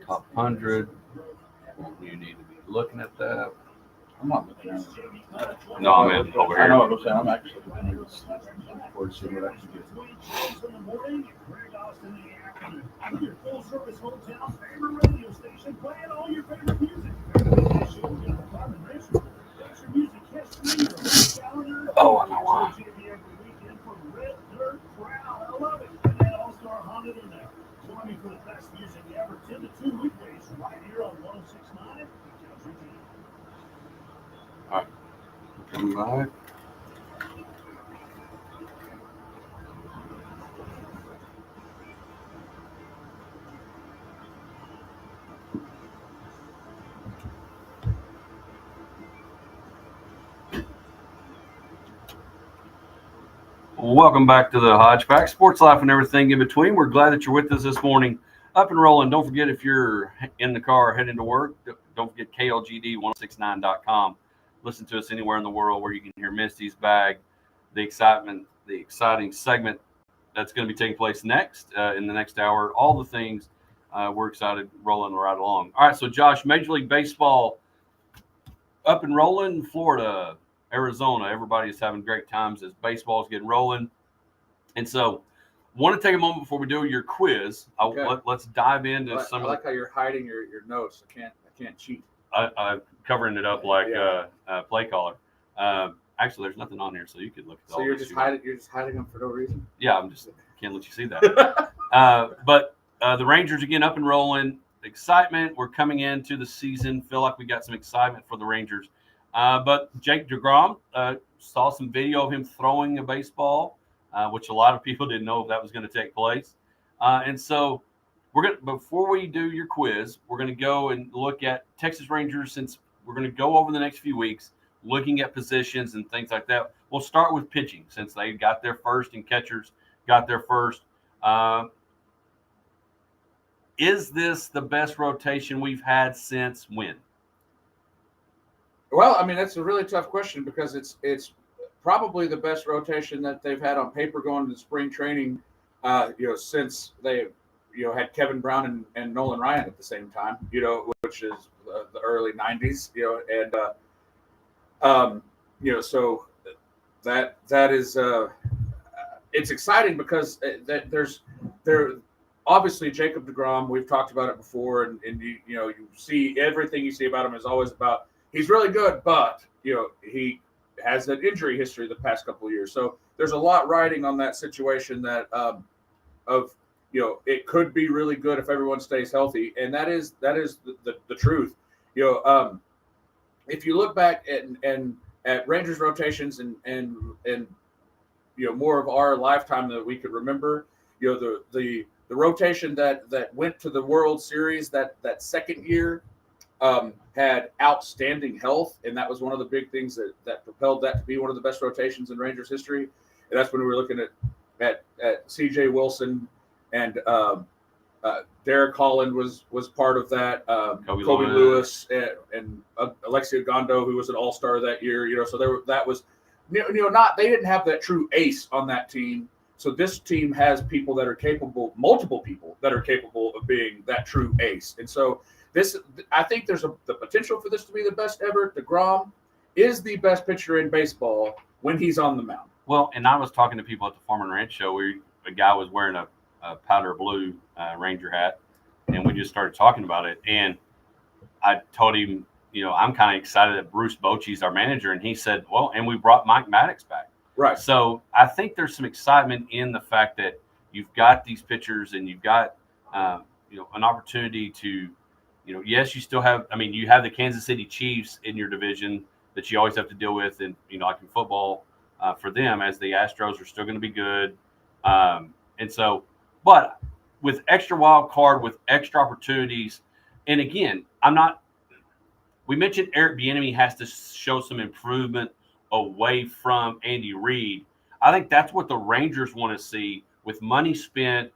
Top 100. You need to be looking at that. I'm not looking at it. No, I'm in over I know here. what I'm saying. I'm actually looking forward to see what I can do. Oh, I know why. All right. Come back. Welcome back to the Hodge Pack, sports life and everything in between. We're glad that you're with us this morning. Up and rolling. Don't forget, if you're in the car heading to work, don't forget KLGD1069.com. Listen to us anywhere in the world where you can hear Misty's Bag, the exciting segment that's going to be taking place next in the next hour. All the things we're excited rolling right along. All right, so Josh, Major League Baseball up and rolling. Florida, Arizona, everybody's having great times as baseball's getting rolling. And so, want to take a moment before we do your quiz. Okay. Let's dive into I some like how you're hiding your notes. I can't cheat. I'm covering it up like Yeah. play caller. Actually, there's nothing on here, so you could look at all So you're this just you want. hiding. You're just hiding them for no reason. Yeah, I'm just can't let you see that. But the Rangers again up and rolling. Excitement. We're coming into the season. Feel like we got some excitement for the Rangers. But Jake DeGrom saw some video of him throwing a baseball, which a lot of people didn't know if that was going to take place. And so we're going to, before we do your quiz, we're going to go and look at Texas Rangers, since we're going to go over the next few weeks looking at positions and things like that. We'll start with pitching, since they got their first and catchers got their first. Is this the best rotation we've had since when? Well, I mean that's a really tough question because it's probably the best rotation that they've had on paper going into spring training. Since they had Kevin Brown and Nolan Ryan at the same time. Which is the early '90s. So that is it's exciting because there obviously Jacob DeGrom. We've talked about it before, and you see everything you see about him is always about he's really good, but he has an injury history the past couple of years. So there's a lot riding on that situation that it could be really good if everyone stays healthy, and that is the truth. If you look back at Rangers rotations and more of our lifetime that we could remember, the rotation that went to the World Series that second year had outstanding health, and that was one of the big things that propelled that to be one of the best rotations in Rangers history. And that's when we were looking at C.J. Wilson and Derek Holland was part of that. Kobe Lewis and Alexia Gondo, who was an all-star that year. So that was not they didn't have that true ace on that team. So this team has people that are capable, multiple people that are capable of being that true ace. And so I think there's the potential for this to be the best ever. DeGrom is the best pitcher in baseball when he's on the mound. Well, and I was talking to people at the Farm and Ranch show where a guy was wearing a powder blue Ranger hat, and we just started talking about it. And I told him, I'm kind of excited that Bruce Bochy's our manager, and he said, well, and we brought Mike Maddox back. Right. So I think there's some excitement in the fact that you've got these pitchers and you've got, an opportunity to, yes, you still have, you have the Kansas City Chiefs in your division that you always have to deal with. And, like in football for them, as the Astros are still going to be good. And so, but with extra wild card, with extra opportunities, and again, we mentioned Eric Bieniemy has to show some improvement away from Andy Reid. I think that's what the Rangers want to see with money spent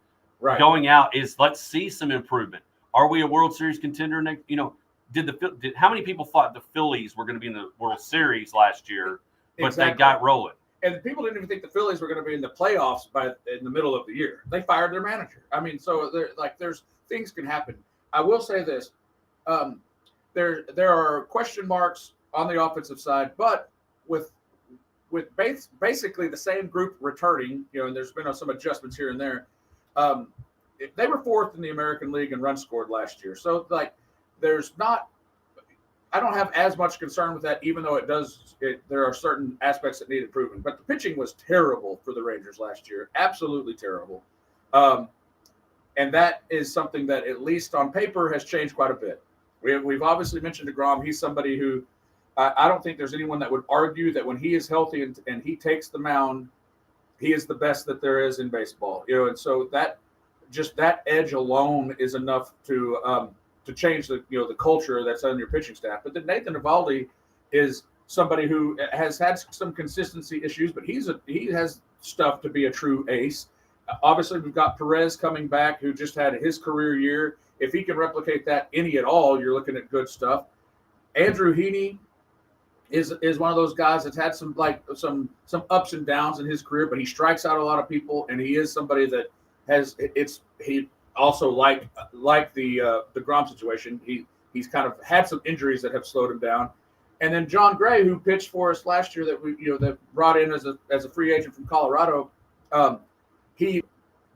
going out is let's see some improvement. Are we a World Series contender next? How many people thought the Phillies were going to be in the World Series last year, but They got rolling? And people didn't even think the Phillies were going to be in the playoffs in the middle of the year. They fired their manager. So there's things can happen. I will say this: there are question marks on the offensive side, but with basically the same group returning, and there's been some adjustments here and there. Um, they were fourth in the American League in runs scored last year, so there's not. I don't have as much concern with that, even though there are certain aspects that need improvement. But the pitching was terrible for the Rangers last year, absolutely terrible. And that is something that, at least on paper, has changed quite a bit. We've obviously mentioned DeGrom. He's somebody who I don't think there's anyone that would argue that when he is healthy and he takes the mound, he is the best that there is in baseball. And so that edge alone is enough to change the culture that's on your pitching staff. But then Nathan Eovaldi is somebody who has had some consistency issues, but he has stuff to be a true ace. Obviously, we've got Perez coming back, who just had his career year. If he can replicate that any at all, you're looking at good stuff. Andrew Heaney is one of those guys that's had some ups and downs in his career, but he strikes out a lot of people, and he is somebody that he also like the Grom situation. He's kind of had some injuries that have slowed him down. And then John Gray, who pitched for us last year, that brought in as a free agent from Colorado. He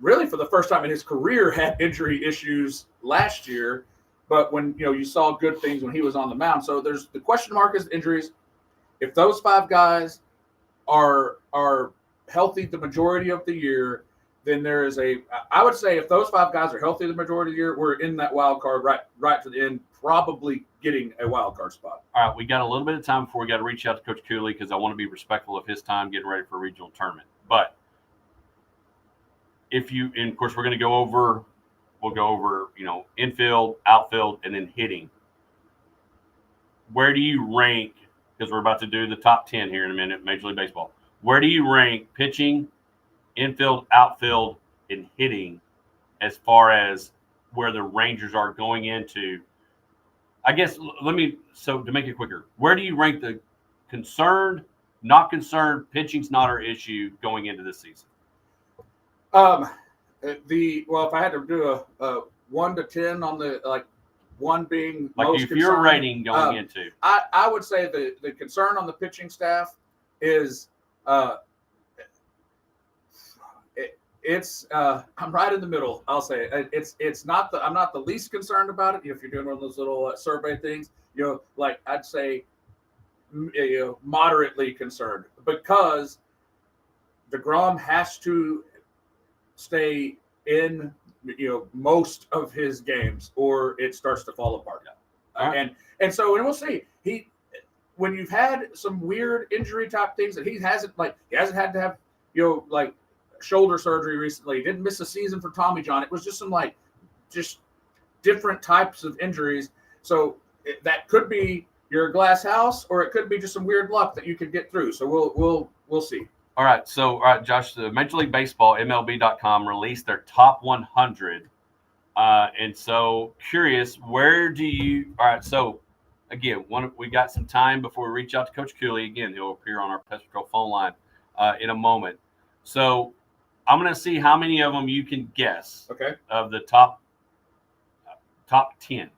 really, for the first time in his career, had injury issues last year, but when you saw good things when he was on the mound. So there's the question mark is injuries. If those five guys are healthy the majority of the year, then there is I would say if those five guys are healthy the majority of the year, we're in that wild card right to the end, probably getting a wild card spot. All right, we got a little bit of time before we got to reach out to Coach Cooley, because I want to be respectful of his time getting ready for a regional tournament. But and of course we'll go over, infield, outfield, and then hitting. Where do you rank, because we're about to do the top 10 here in a minute, Major League Baseball. Where do you rank pitching, infield, outfield, and hitting as far as where the Rangers are going into? I guess to make it quicker, where do you rank the concerned, not concerned, pitching's not our issue going into this season? If I had to do a 1 to 10 on the 1 being most if you're rating going into, I would say the concern on the pitching staff is I'm right in the middle. I'll say it's not I'm not the least concerned about it. If you're doing one of those little survey things, I'd say moderately concerned, because DeGrom has to stay in most of his games, or it starts to fall apart. Right. And we'll see. When you've had some weird injury type things that he hasn't had to have shoulder surgery recently. He didn't miss a season for Tommy John. It was just some just different types of injuries. So that could be your glass house, or it could be just some weird luck that you could get through. So we'll see. All right, Josh, the Major League Baseball, MLB.com, released their top 100. And so, curious, where do you – all right, so, again, we got some time before we reach out to Coach Cooley. Again, he'll appear on our Pest Control phone line in a moment. So, I'm going to see how many of them you can guess. Okay. Of the top 10.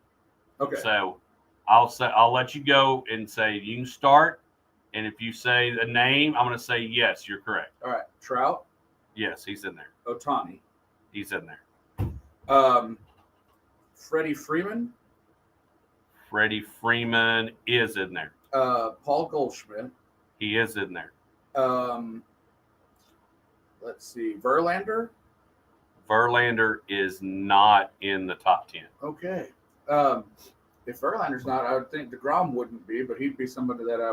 Okay. So, I'll let you go and say you can start. And if you say the name, I'm going to say, yes, you're correct. All right. Trout? Yes, he's in there. Ohtani? He's in there. Freddie Freeman? Freddie Freeman is in there. Paul Goldschmidt? He is in there. Let's see. Verlander? Verlander is not in the top 10. Okay. If Verlander's not, I would think DeGrom wouldn't be, but he'd be somebody that I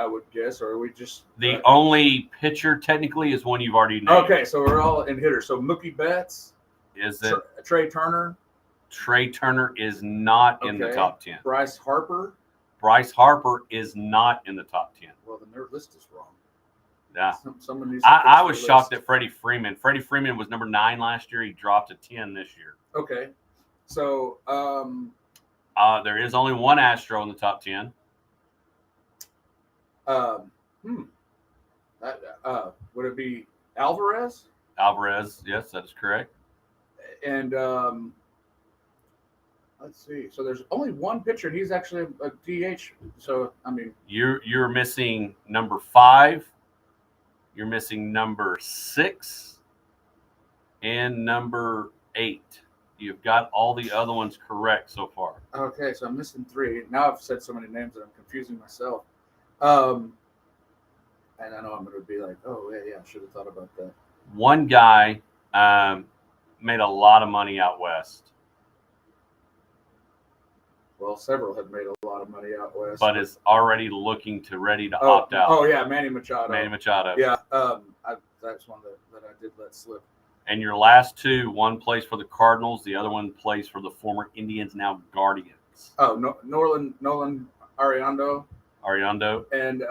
would guess, or we just the only pitcher technically is one you've already named. Okay, so we're all in hitters. So Mookie Betts, is it Trey Turner? Trey Turner is not in the top 10. Bryce Harper is not in the top 10. Well, then their list is wrong. Yeah, someone needs I was shocked at Freddie Freeman. Freddie Freeman was number 9 last year. He dropped to 10 this year. Okay, so there is only one Astro in the top 10. Would it be Alvarez? Alvarez, yes, that is correct. And Let's see. So there's only one pitcher, and he's actually a DH. So I mean, You're missing number 5. You're missing number 6 and number 8. You've got all the other ones correct so far. okay. So I'm missing 3. Now I've said so many names that I'm confusing myself. And I know I'm going to be like, oh yeah, I should have thought about that. One guy made a lot of money out west, Well, several have made a lot of money out west, but is already ready to opt out. Oh yeah, Manny Machado. Manny Machado. Yeah, that's one that I did let slip. And your last 2, one plays for the Cardinals, the other one plays for the former Indians, now Guardians. Oh, Nolan Ariando and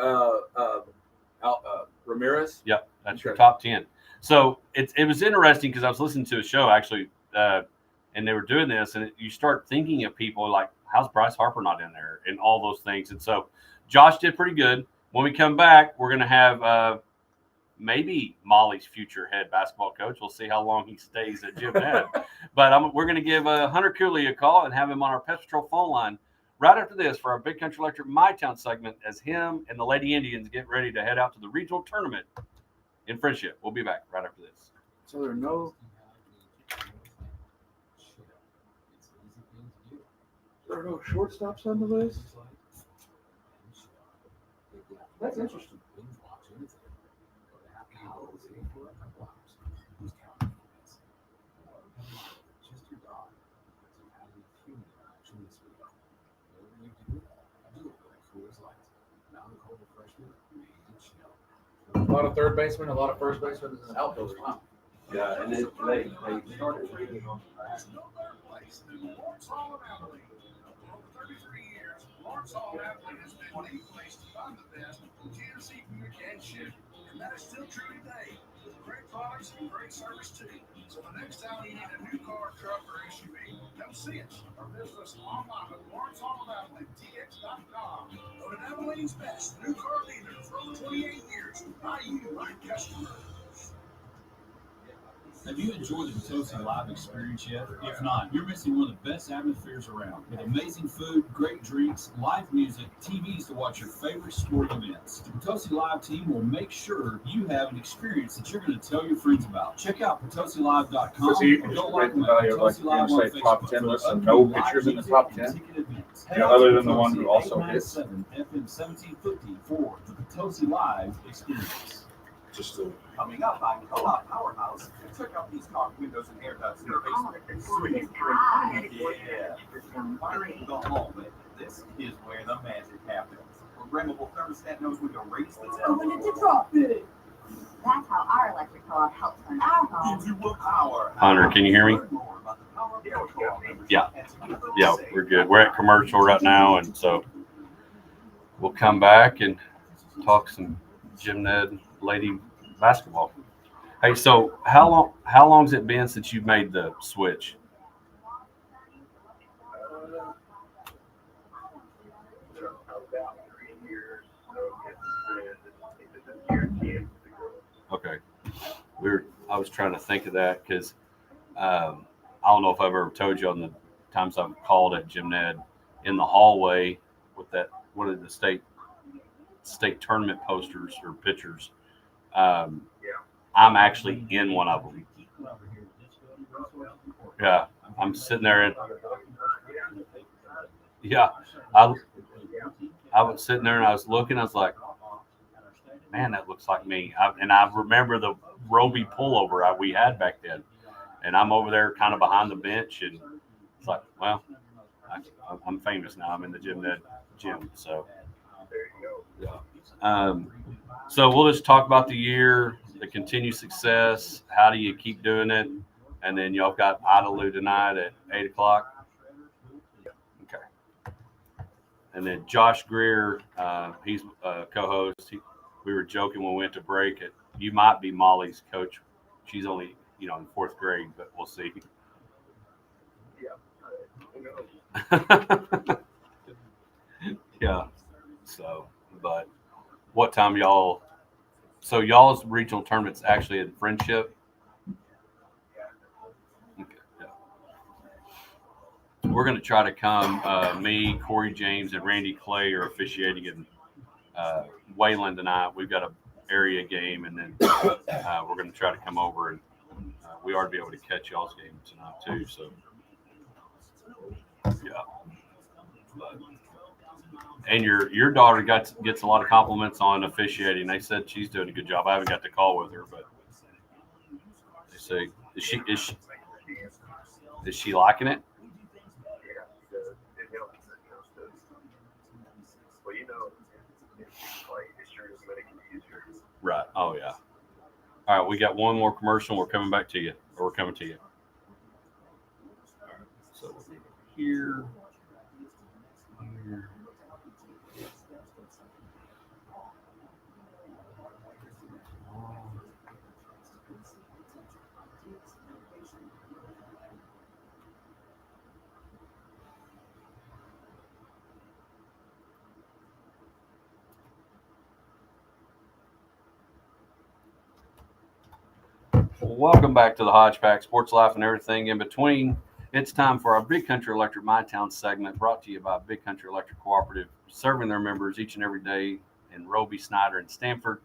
Ramirez. Yep, that's your top 10. So it was interesting because I was listening to a show actually, and they were doing this, and you start thinking of people like, how's Bryce Harper not in there, and all those things. And so Josh did pretty good. When we come back, we're going to have maybe Molly's future head basketball coach. We'll see how long he stays at Jim Head. But we're going to give Hunter Cooley a call and have him on our Pest Patrol phone line right after this for our Big Country Electric My Town segment as him and the Lady Indians get ready to head out to the regional tournament in Friendship. We'll be back right after this. So there are no shortstops on the list? That's interesting. A lot of third basemen, a lot of first basemen, and outfielders, huh? Yeah, and then they started. Lawrence Hall Athlete has been the place to find the best in Tennessee food and shit. And that is still true today. With great products and great service too. So the next time you need a new car, truck, or SUV, come see us or visit us online at Lawrence Hall Athlete, TX.com. Go to Abilene's best new car dealer for over 28 years. By you, my customers. Have you enjoyed the Potosi Live experience yet? If not, you're missing one of the best atmospheres around. With amazing food, great drinks, live music, TVs to watch your favorite sporting events. The Potosi Live team will make sure you have an experience that you're going to tell your friends about. Check out PotosiLive.com. So you can just rate the value of, like, you're going to say top 10 list and no pictures in the top 10? Other than the one who also hits? FM 1750 for the Potosi Live experience. Just to... Coming up on Co-op Powerhouse, check out these caulk windows and air ducts in the basement. Yeah, finally to go home, but this is where the magic happens. Programmable thermostat knows when to raise the temperature. To drop it. That's how our electric co-op helps run our home. Gives you a power. Hunter, can you hear me? Yeah. Yeah, we're good. We're at commercial right now, and so we'll come back and talk some Jim Ned Lady basketball. Hey, so how long's it been since you've made the switch? Okay. I was trying to think of that because I don't know if I've ever told you on the times I've called at Jim Ned in the hallway with that one of the state tournament posters or pictures. I'm actually in one of them. Yeah, I'm sitting there and yeah, I was sitting there and I was looking. I was like, man, that looks like me. I remember the Roby pullover we had back then, and I'm over there kind of behind the bench, and it's like, well, I'm famous now. I'm in the gym. So there you go. Yeah. So we'll just talk about the year, the continued success. How do you keep doing it? And then y'all got Idaloo tonight at 8:00. Okay. And then Josh Greer, he's a co-host. We were joking when we went to break. You might be Molly's coach. She's only, in 4th grade, but we'll see. Yeah. Yeah. So, but what time y'all? So y'all's regional tournament's actually in Friendship. Okay. Yeah. we're going to try to come. Me, Corey James, and Randy Clay are officiating, and Wayland and I, we've got a area game, and then we're going to try to come over, and we ought to be able to catch y'all's game tonight too. So, yeah. But, and your daughter gets a lot of compliments on officiating. They said she's doing a good job. I haven't got the call with her, but they say is she liking it? Right. Oh yeah. All right, we got one more commercial. We're coming back to you, or we're coming to you. All right, so we'll go here. Welcome back to the Hodge Pack, Sports Life and everything in between. It's time for our Big Country Electric My Town segment, brought to you by Big Country Electric Cooperative, serving their members each and every day in Roby, Snyder, and Stanford.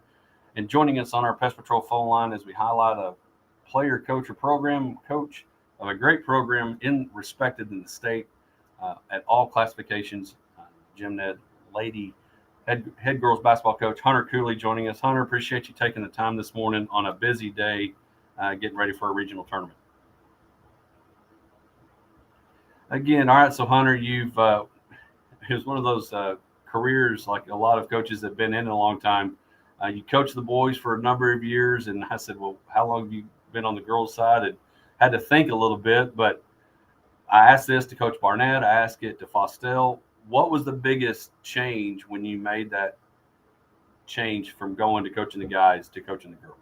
And joining us on our Pest Patrol phone line as we highlight a player, coach, or program coach of a great program respected in the state at all classifications. Gym Ned Lady head girls basketball coach Hunter Cooley joining us. Hunter, appreciate you taking the time this morning on a busy day, getting ready for a regional tournament. Again, all right. So Hunter, you've it was one of those careers like a lot of coaches that have been in a long time. You coached the boys for a number of years, and I said, well, how long have you been on the girls' side? And had to think a little bit, but I asked this to Coach Barnett. I asked it to Fostel. What was the biggest change when you made that change from going to coaching the guys to coaching the girls?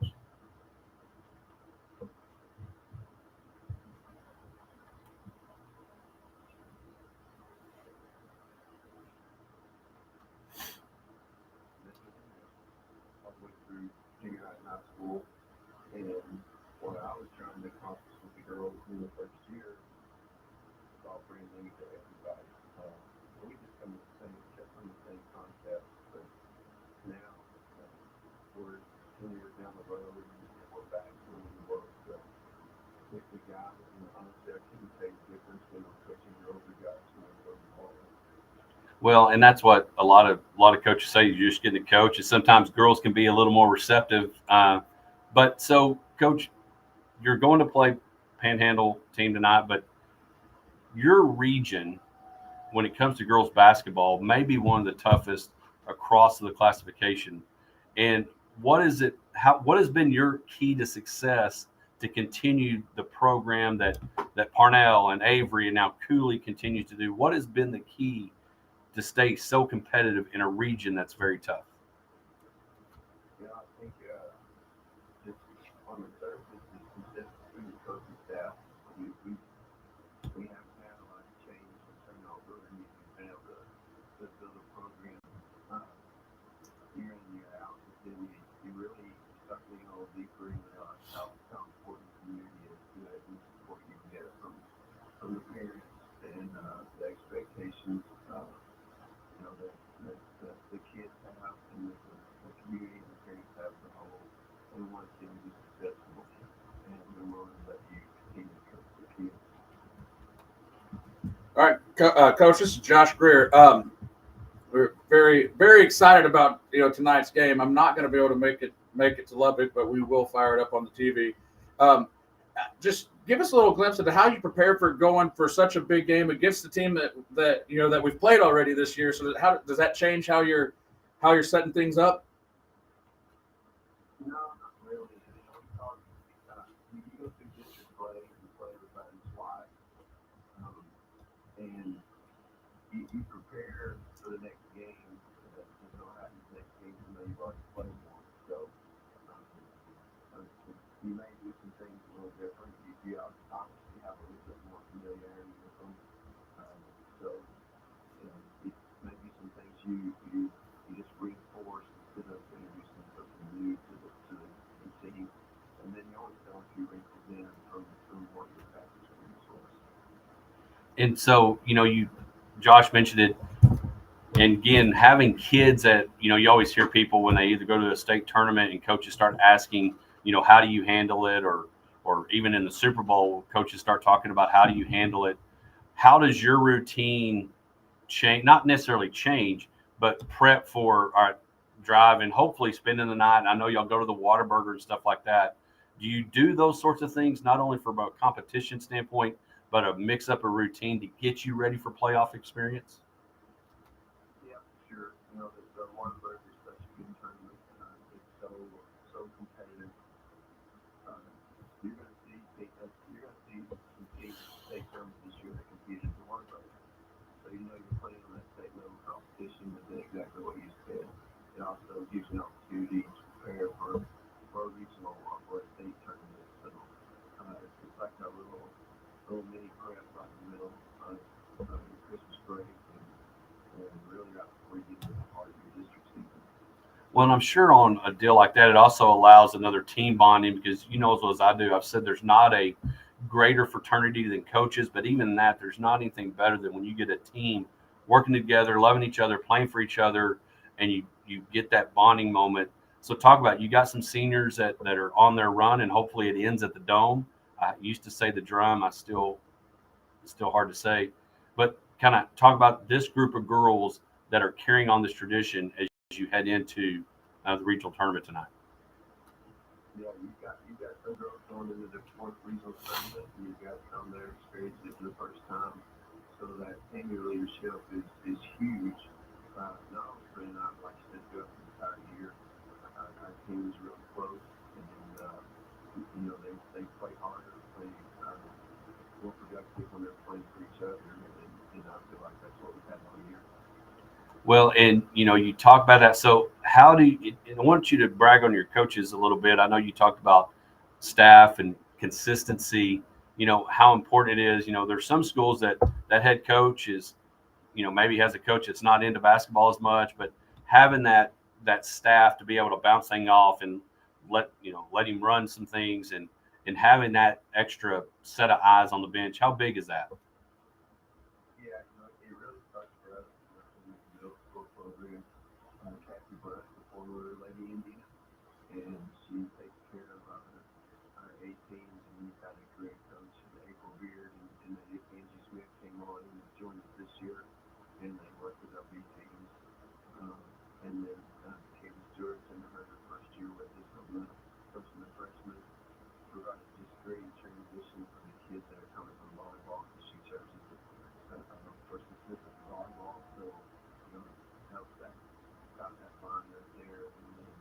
Junior high and high school, and what I was trying to accomplish with the girls in the first year was offering them to everybody. We just come from the same concept, but now we're 10 years down the road and we're back where we were. So with the guys, and honestly, I couldn't say the difference when I'm coaching girls or guys when I'm coaching boys. Well, and that's what a lot of coaches say. You're just getting to coach, and sometimes girls can be a little more receptive. But so, Coach, you're going to play Panhandle team tonight, but your region, when it comes to girls basketball, may be one of the toughest across the classification. And what is it? What has been your key to success to continue the program that Parnell and Avery and now Cooley continues to do? What has been the key to stay so competitive in a region that's very tough? Yeah, I think just on the surface, it's consistency with the coaching staff. We haven't had a lot of change and turnover, and you've been able to build a program year in, year out. But then you really start getting a little deeper into how important the community is to it and support you get from the parents and the expectations. The kids have and the community and the parents have as a whole, and we want to see them be successful, and we're willing to let you continue to coach the kids. All right, Coach, this is Josh Greer. We're very, very excited about tonight's game. I'm not going to be able to make it to Lubbock, but we will fire it up on the TV. Just give us a little glimpse into how you prepare for going for such a big game against the team that we've played already this year. So how does that change how you're setting things up? No, not really. You go through district play, you play everybody twice, and you prepare for the next game. What happens next game, you've already played one. So you may do some things a little different. You obviously have a little bit more familiarity with them. So it may be some things you just reinforce instead of introducing something new to the team. And then you always know a few wrinkles in from what your practice resource. And so, Josh mentioned it. And again, having kids that, you always hear people when they either go to a state tournament and coaches start asking, how do you handle it? Or even in the Super Bowl, coaches start talking about how do you handle it? How does your routine change? Not necessarily change, but prep for our drive and hopefully spending the night. I know y'all go to the Whataburger and stuff like that. Do you do those sorts of things, not only from a competition standpoint, but a mix up a routine to get you ready for playoff experience? Yeah, sure. The Waterbury is such a good tournament. It's so competitive. You're going to see some teams state tournaments this year that compete at the Waterbury. So you're playing on that state level competition, but then exactly what you said. It also gives you an opportunity to prepare for a regional or for a state tournament. So it's like a little mini prep right in the middle of your Christmas break and really right before you get to the heart of your district season. Well, and I'm sure on a deal like that, it also allows another team bonding because as well as I do, I've said there's not a greater fraternity than coaches, but even that, there's not anything better than when you get a team working together, loving each other, playing for each other, and you get that bonding moment. So talk about, you got some seniors that are on their run, and hopefully it ends at the Dome. I used to say the Drum. It's still hard to say, but kind of talk about this group of girls that are carrying on this tradition as you head into the regional tournament tonight. Yeah, you got some girls going into the fourth regional tournament, and you've got some that are experiencing it for the first time. So that senior leadership is huge. Not only not like you said throughout the entire year. Our team is really close, and they play harder, play more productive when they're playing for each other, and I feel like that's what we've had all year. Well, and you talk about that. So how do you, and I want you to brag on your coaches a little bit. I know you talked about staff and consistency, how important it is. There's some schools that head coach is, maybe has a coach that's not into basketball as much, but having that staff to be able to bounce things off and let him run some things and having that extra set of eyes on the bench. How big is that? Yeah, it really starts for us in the middle school program. Kathy Brush, the former Lady Indian, and she takes care of our 18s, and we've got a great coach, April Beard, and then Angie Smith came on and joined us this year, and they work with our B teams. And then Katie Stewart in her first year with us coaching the freshmen, provided just great transition for the kids that are coming from volleyball, because she chose first assistant volleyball, so helps that got that line right there. And then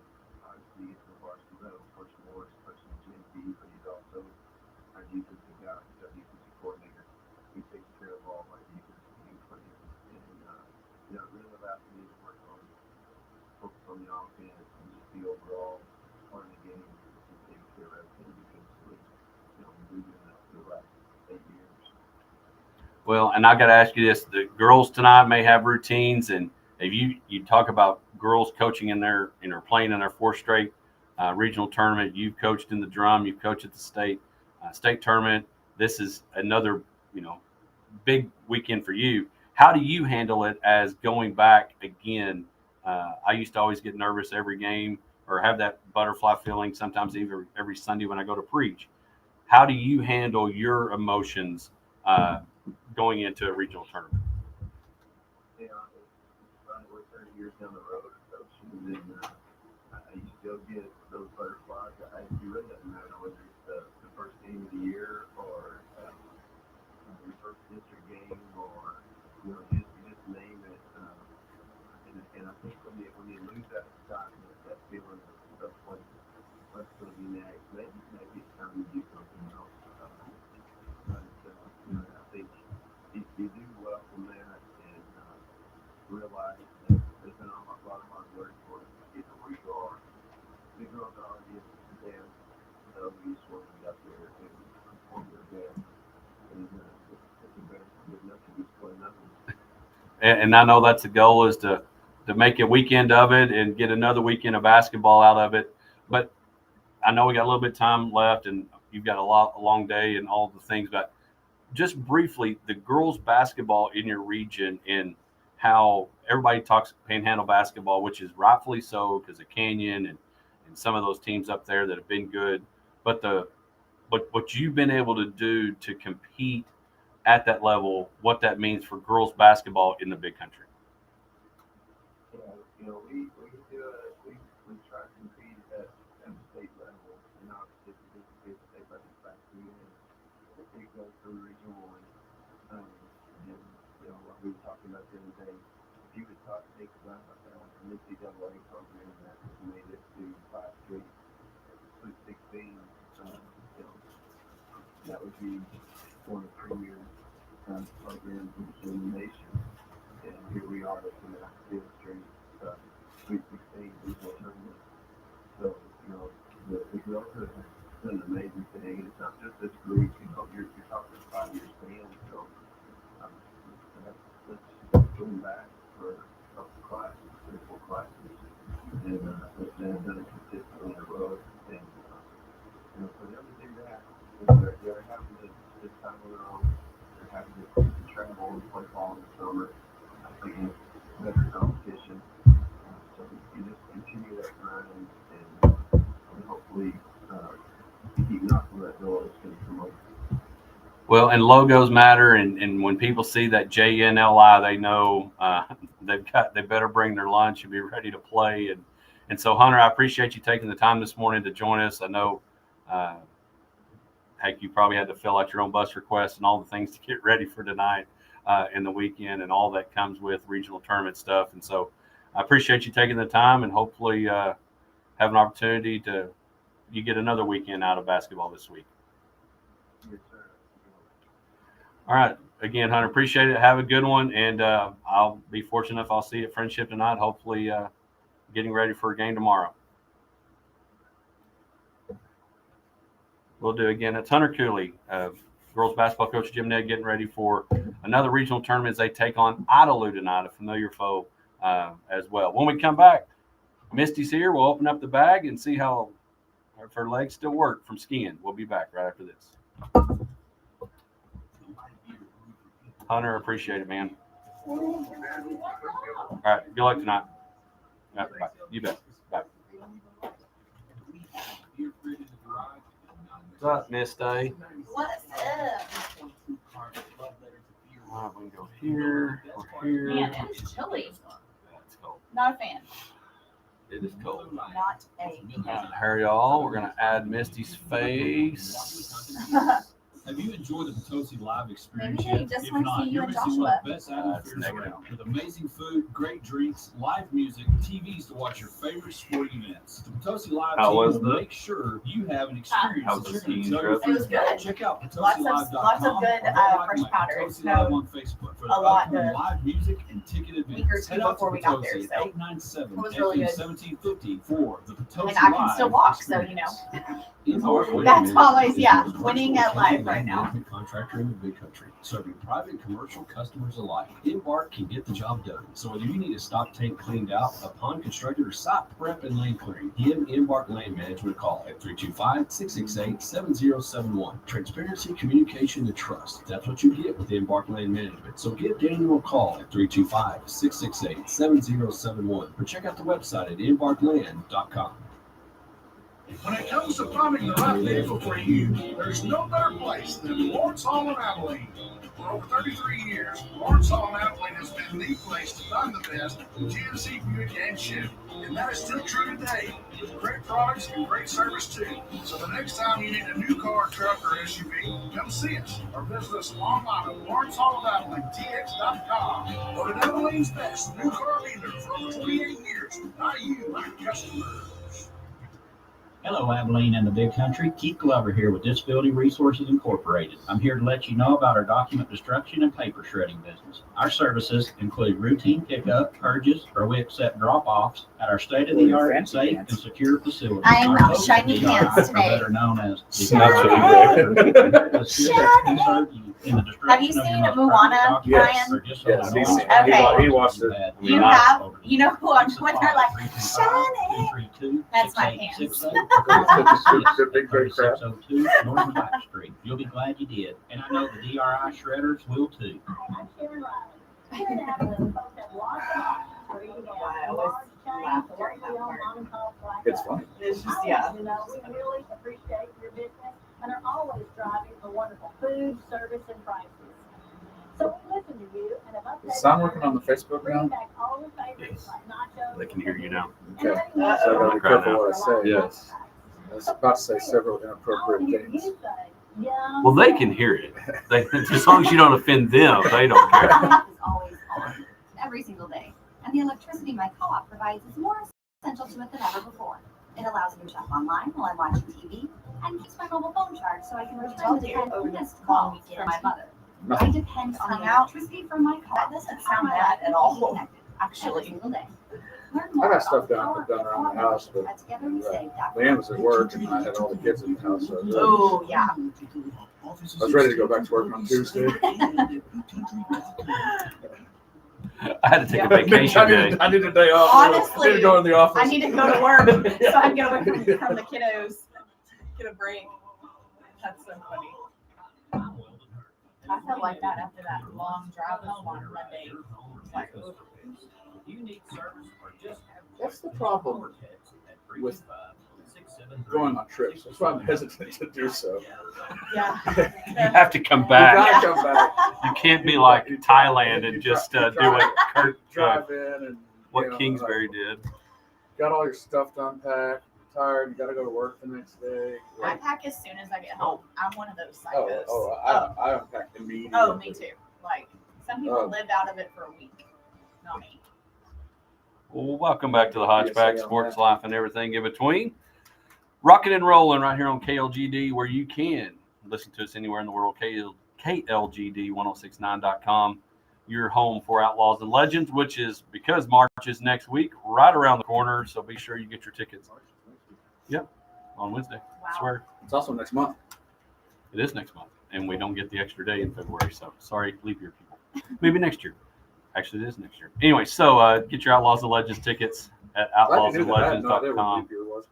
obviously it's the varsity level, Coach Morris, coaching Gen B, but he's also our defensive guy, our defensive coordinator. He takes care of all of our defensive game plan, and really allows me to focus on the offense and just the overall part of the game and take care of everything defensively. We've been doing that for the last 8 years. Well, and I got to ask you this: the girls tonight may have routines, and if you talk about girls coaching in their playing in their fourth straight regional tournament, you've coached in the Drum, you've coached at the state tournament. This is another big weekend for you. How do you handle it as going back again? I used to always get nervous every game or have that butterfly feeling sometimes even every Sunday when I go to preach. How do you handle your emotions going into a regional tournament? It's funny, we're 30 years down the road of coaching, and you still get those butterflies. It really doesn't matter whether it's the first game of the year or your first district game or just name it. And I think when you lose that excitement, that feeling of what's going to be next, maybe it's time to do something else. But I think if you do well from that and realize that there's been a lot of hard work for it to get to where you are. The girls are already there, so you just want to get up there and perform your best. And it's better good enough to just play nothing. And I know that's the goal, is to make a weekend of it and get another weekend of basketball out of it. But I know we got a little bit of time left, and you've got a long day and all the things. But just briefly, the girls basketball in your region and how everybody talks Panhandle basketball, which is rightfully so because of Canyon and some of those teams up there that have been good. But what you've been able to do to compete at that level, what that means for girls basketball in the big country. Yeah, we try to compete at the state level, and obviously the state level factory in. It goes through Region 1. And what we were talking about the other day, if you would think about an NCAA program that made it to 5 straight Sweet 16, that would be one of the premier programs in the nation. And here we are looking at 5 straight Sweet 16 regional tournament. So, the girls have done an amazing thing. It's not just this group, you're talking 5 years span. So, let's going back for a couple classes, 3 or 4 classes, and they've done it consistently in a row. And, for them to do that, they're having to spend time on their own. They're having to travel and play ball in the summer. I think it's better competition. So you just continue that grind and hopefully keep knocking that door. It's going to come over. Well, and logos matter, and when people see that JNLI, they know they better bring their lunch and be ready to play. And so, Hunter, I appreciate you taking the time this morning to join us. I know, heck, you probably had to fill out your own bus request and all the things to get ready for tonight and the weekend and all that comes with regional tournament stuff. And so, I appreciate you taking the time, and hopefully have an opportunity to you get another weekend out of basketball this week. Yes, sir. All right. Again, Hunter, appreciate it. Have a good one. And I'll be fortunate if I'll see you at Friendship tonight, hopefully getting ready for a game tomorrow. We'll do again. It's Hunter Cooley, girls basketball coach Jim Ned, getting ready for another regional tournament as they take on Idalou tonight, a familiar foe as well. When we come back, Misty's here. We'll open up the bag and see how if her legs still work from skiing. We'll be back right after this. Hunter, appreciate it, man. All right, good luck tonight. All right, bye. You bet. Bye. What's up, Misty? What's up? All right, we can go here or here. Man, it's chilly. It's cold. Not a fan. It is cold. Not a All right, here, y'all. We're going to add Misty's face. Have you enjoyed the Potosi Live experience Maybe they yet? just If want to not, see you you're and missing one of Joshua. the best atmospheres around. With amazing food, great drinks, live music, TVs to watch your favorite sporting events. The Potosi Live team will make sure you have an experience that you're going to tell your It was friends. good. Check out Lots PotosiLive.com of good or go like fresh my powder. Potosi No, Live on Facebook for the a lot upcoming of live music and ticket week or events. two Head out before to we got there, Potosi so at 897 it was really good. 1750 for the Potosi And I can still Live walk, so experience. That's always, yeah, winning at life right now. Contractor in the big country, serving private and commercial customers alike. Embark can get the job done. So whether you need a stock tank cleaned out, a pond constructed, or site prep and land clearing, give Embark Land Management a call at 325-668-7071. Transparency, communication, and trust. That's what you get with Embark Land Management. So give Daniel a call at 325-668-7071 or check out the website at embarkland.com. When it comes to finding the right vehicle for you, there's no better place than Lawrence Hall of Abilene. For over 33 years, Lawrence Hall of Abilene has been the place to find the best in GMC, Buick, and Chevy. And that is still true today, with great products and great service too. So the next time you need a new car, truck, or SUV, come see us or visit us online at LawrenceHallOfAbileneTX.com. Voted Abilene's best new car dealer for over 28 years. Not you, my customers. Hello, Abilene and the Big Country. Keith Glover here with Disability Resources Incorporated. I'm here to let you know about our document destruction and paper shredding business. Our services include routine pickup, purges, or we accept drop-offs at our state-of-the-art, safe, and secure facility. I'm Our shiny folks at pants DR today. are better known as Shut the up. skills can serve you in the Have you destruction of seen your most Moana, perfect Yes. document, or just Yes, on he's the seen normal- it. Okay. He watched it. You have, you know who I'm when they're like, Shannon. That's my pants. Good big great crap. 3602 North Black Street. You'll be glad you did. And I know the DRI shredders will too. I'm Sharon Riley. Here in Abilene, folks have lots of options. I always laugh during that part. It's funny. It's just, yeah. You know, we really appreciate your business and are always striving for wonderful food, service, and prices. So we listen to you and have updated. Is sound working on the Facebook Bring now? back all the favorites like nachos. They can hear you now. Okay. So I gotta be careful what I say. Yes. I was about to say several inappropriate things. Well, they can hear it. They, as long as you don't offend them, they don't care. My light is always on, every single day, and the electricity my co-op provides is more essential to it than ever before. It allows me to shop online while I'm watching TV, and keeps my mobile phone charged so I can return the 10 missed calls from my mother. I depend on the electricity from my car. That doesn't sound bad at all, every actually. single day. I got stuff done around the house, but Together we save. Leanne was at work and I had all the kids in the house. So Oh, yeah. I was ready to go back to work on Tuesday. I had to take a vacation day. I need a day off. Honestly, I need to go in the office. I need to go to work so I can get away from the kiddos. Get a break. That's so funny. I felt like that after that long drive home on Monday. Like, oof. Unique service or just have That's the problem with going on trips. That's why I'm hesitant to do so. Yeah. You have to come You back. gotta come back. You can't be like Thailand and just do what Kurt, Drive in and what you know, Kingsbury like, did. got all your stuff to unpack. You're tired. You got to go to work the next day. I pack as soon as I get home. I'm one of those Oh, psychos. I unpack immediately. Oh, me too. Like, some people Oh. live out of it for a week. Not me. Well, welcome back to the Hodge Yes, Pack, I am, sports man. life and everything in between. Rocking and rolling right here on KLGD, where you can listen to us anywhere in the world. KLGD1069.com, your home for Outlaws and Legends, which is because March is next week, right around the corner. So be sure you get your tickets. Yep, on Wednesday. Wow. I swear. It's also next month. It is next month, and we don't get the extra day in February. So sorry, leave your people. Maybe next year. Actually, it is next year. Anyway, so get your Outlaws and Legends tickets at Glad you knew that. I had no idea what outlawsandlegends.com leap year was.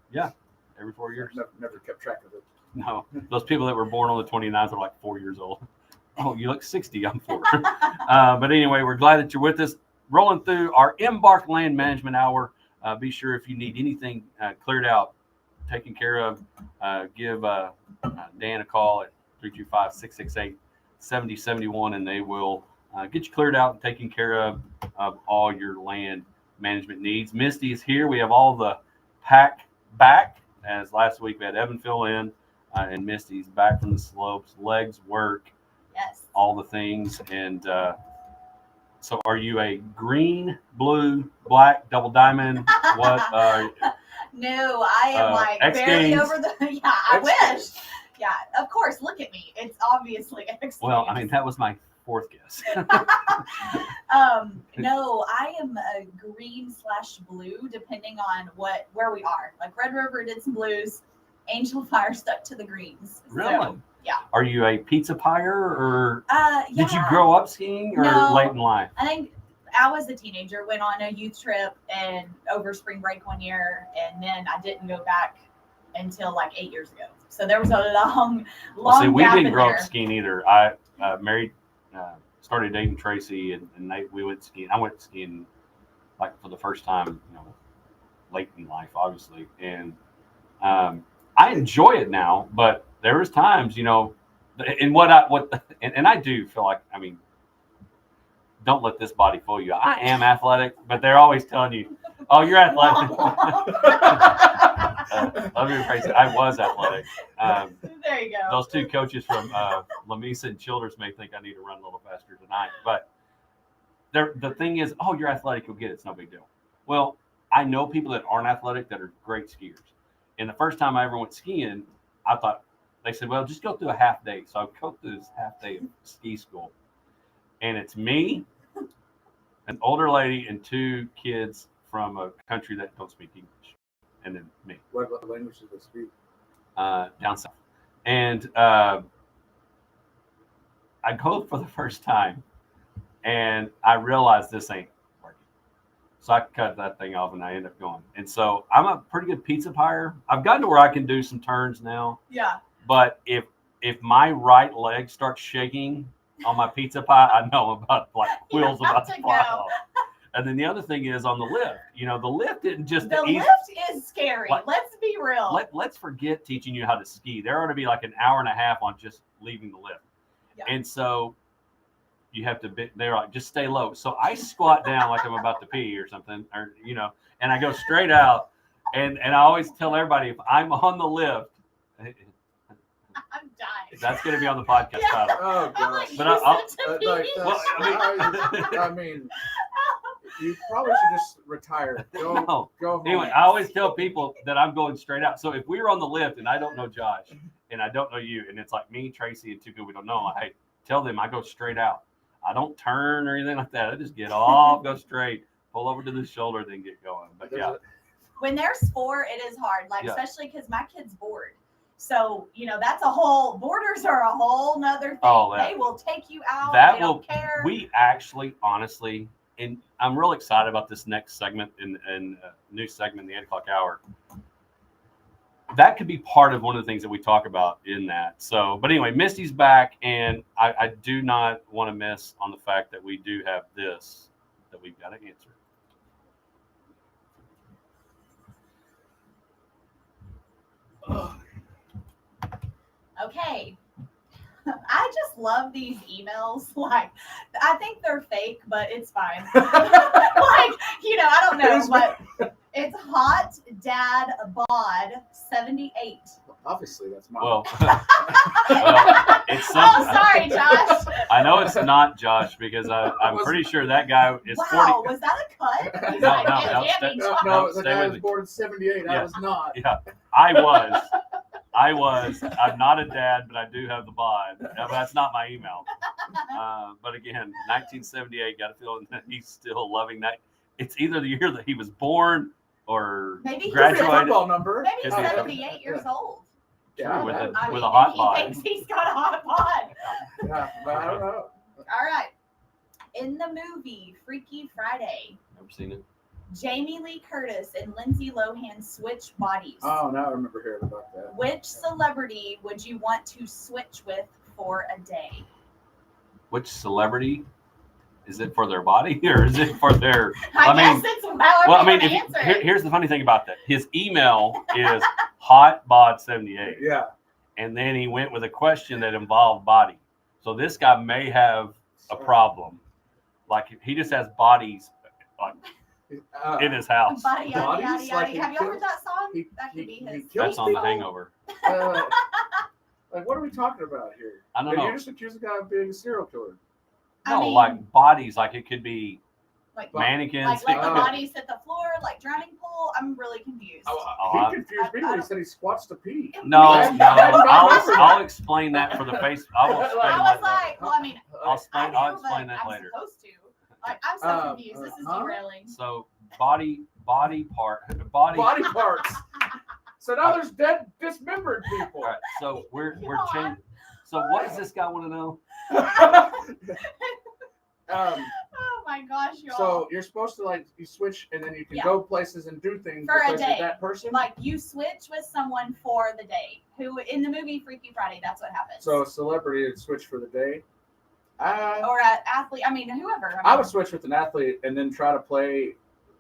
every 4 years. Never kept track of it. No, those people that were born on the 29th are like 4 years old. Oh, you look 60. I'm 4. But anyway, we're glad that you're with us. Rolling through our Embark Land Management Hour. Be sure if you need anything cleared out, taken care of, give Dan a call at 325-668-7071, and they will get you cleared out and taken care of all your land management needs. Misty is here. We have all the pack back, as last week we had Evan fill in, and Misty's back from the slopes. Legs work, Yes. all the things. And so are you a green, blue, black, double diamond? What? No, I am like X barely Games. over the. Yeah, I X wish. Games. Yeah, of course. Look at me. It's obviously X. Well, I Games. mean, that was my fourth guess. No, I am a green/blue, depending on where we are. Like Red River did some blues, Angel Fire stuck to the greens. Really? So, yeah. Are you a pizza pier, or Yeah. did you grow up skiing, or No. late in life? I think I was a teenager, went on a youth trip and over spring break one year, and then I didn't go back until like 8 years ago. So there was a long Well, see, we gap didn't in grow there. up skiing either. I married, started dating Tracy, and we went skiing. I went skiing like for the first time, late in life, obviously. And I enjoy it now, but there was times, and I do feel like, I mean, don't let this body fool you. I am athletic, but they're always telling you, "Oh, you're athletic." Let me rephrase it. I was athletic. There you go. Those two coaches from Lamesa and Childers may think I need to run a little faster tonight, but the thing is, "Oh, you're athletic, you'll get it. It's no big deal." Well, I know people that aren't athletic that are great skiers. And the first time I ever went skiing, I thought, they said, "Well, just go through a half day." So I go through this half day of ski school, and it's me, an older lady, and 2 kids from a country that don't speak English, and then me. What language do they speak? Down south. And I I go for the first time, and I realize this ain't working. So I cut that thing off, and I end up going. And so I'm a pretty good pizza pier. I've gotten to where I can do some turns now. Yeah. But if my right leg starts shaking on my pizza pie, I know about like wheels You have about to to fly go. off. And then the other thing is on the lift. You know, the lift isn't just The easy. lift is scary. Like- Let's be real. Let's forget teaching you how to ski. There ought to be like an hour and a half on just leaving the lift. Yeah. And so you have to be, they're like, just stay low. So I squat down like I'm about to pee or something, or, you know, and I go straight out. And I always tell everybody, if I'm on the lift, I'm dying. that's going to be on the podcast Yeah. title. Oh I'm like, gosh. But you I'll- said to Like, me. Well, I mean, you probably should just retire. Go No. go home. Anyway, I always tell people that I'm going straight out. So if we were on the lift and I don't know Josh and I don't know you, and it's like me, Tracy, and two people we don't know, I tell them I go straight out. I don't turn or anything like that. I just get off, go straight, pull over to the shoulder, then get going. But yeah, When there's 4, it is hard. Like, Yeah. especially because my kid's bored. So, you know, that's a whole, borders are a whole nother thing. Oh, yeah. They will take you out. That they don't care. we actually, honestly, and I'm real excited about this next segment in new segment in the 8 o'clock hour. That could be part of one of the things that we talk about in that. So, but anyway, Misty's back, and I do not want to miss on the fact that we do have this that we've got to answer. Okay. I just love these emails. Like, I think they're fake, but it's fine. Like, you know, I don't know, but it's Hot Dad Bod 78. Obviously, that's mine. Well, it's something. Oh, sorry, Josh. I know it's not Josh because I'm pretty sure that guy is 40. Wow, was that a cut? He's No, like, no, "Yeah, no, damn stay- me, no, Josh." no, No, the stay guy with was me. born in '78. Yeah. I was not. Yeah, I was. I'm not a dad, but I do have the bod. No, that's not my email. But again, 1978, got a feeling that he's still loving that. It's either the year that he was born or Maybe he's Could be a graduated. football number. Maybe he's Could be. 78 years old. Yeah, with that- a- I with mean, a hot he bod. thinks he's got a hot bod. yeah, but I don't know. All right. In the movie Freaky Friday, Never seen it. Jamie Lee Curtis and Lindsay Lohan switch bodies. Oh, now I remember hearing about that. Which celebrity would you want to switch with for a day? Which celebrity? Is it for their body or is it for their? I I mean- guess it's however Well, I you mean, want to answer it. here's the funny thing about that. His email is hotbod78, Yeah. and then he went with a question that involved body. So this guy may have a problem. Like he just has bodies like, in his house. Body, yada, yada, Bodies? yada. Like he Have you ever kills- heard that song? he- That could he- be he his. kills That's on the people? Hangover. Like, what are we talking about here? I don't Did know. you just accuse a guy of being a serial killer? No, I mean, like bodies. Like it could be like mannequins. like let the Oh. bodies hit the floor, like drowning pool. I'm really confused. He confused me when he said he squats to pee. No, I- no. I don't remember I'll explain that for the face. I will explain I that was like, well, I mean, I'll I explain. knew, I'll but explain that I'm later. supposed to. Like, I'm so confused. This is huh? derailing. So body body. Body parts. So now there's dead, dismembered people. All right. So we're Come changing. on. So what does this guy want to know? Oh my gosh, y'all. So you're supposed to like you switch and then you can Yeah. go places and do things For a because day. of that person. like you switch with someone for the day. Who in the movie Freaky Friday? That's what happens. So a celebrity would switch for the day. or an athlete. I mean, whoever. I would switch with an athlete and then try to play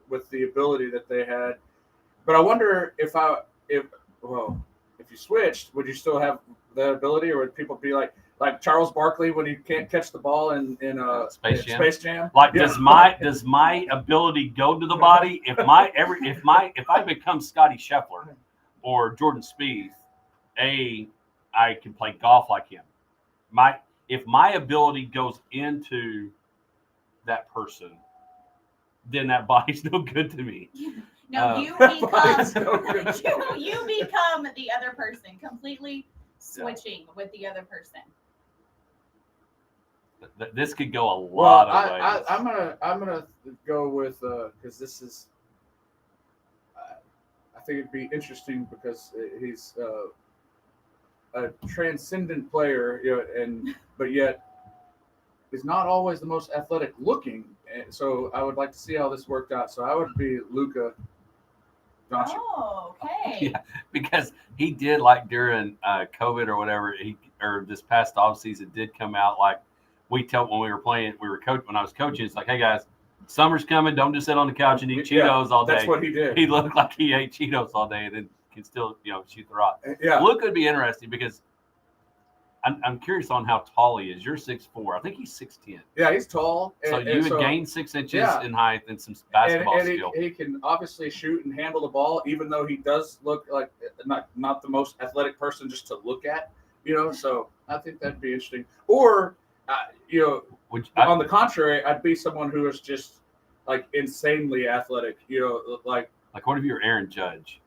with the ability that they had. But I wonder if you switched, would you still have that ability, or would people be like Charles Barkley when he can't catch the ball in Space Jam? Space Jam? Like Yeah. does my ability go to the body? If I become Scotty Scheffler or Jordan Spieth, I can play golf like him. If my ability goes into that person, then that body's no good to me. No, you Body's become no good. you become the other person, completely switching with the other person. This could go a Well, lot of ways. I'm gonna go with because this is. I think it'd be interesting because he's a transcendent player, but yet is not always the most athletic looking. And so I would like to see how this worked out. So I would be Luka Doncic. Oh, okay. Yeah, because he did like during COVID or whatever, or this past off season did come out like we told when we were playing, when I was coaching, it's like, hey guys, summer's coming, don't just sit on the couch and eat Cheetos all day. That's what he did. He looked like he ate Cheetos all day and then can still, shoot the rock. Yeah. Luke would be interesting because I'm curious on how tall he is. You're 6'4". I think he's 6'10". Yeah, he's tall. So you would gain 6 inches in height and some basketball skill. He can obviously shoot and handle the ball, even though he does look like not the most athletic person just to look at. So I think that'd be interesting. Or, on the contrary, I'd be someone who is just like insanely athletic. Like what if you're Aaron Judge?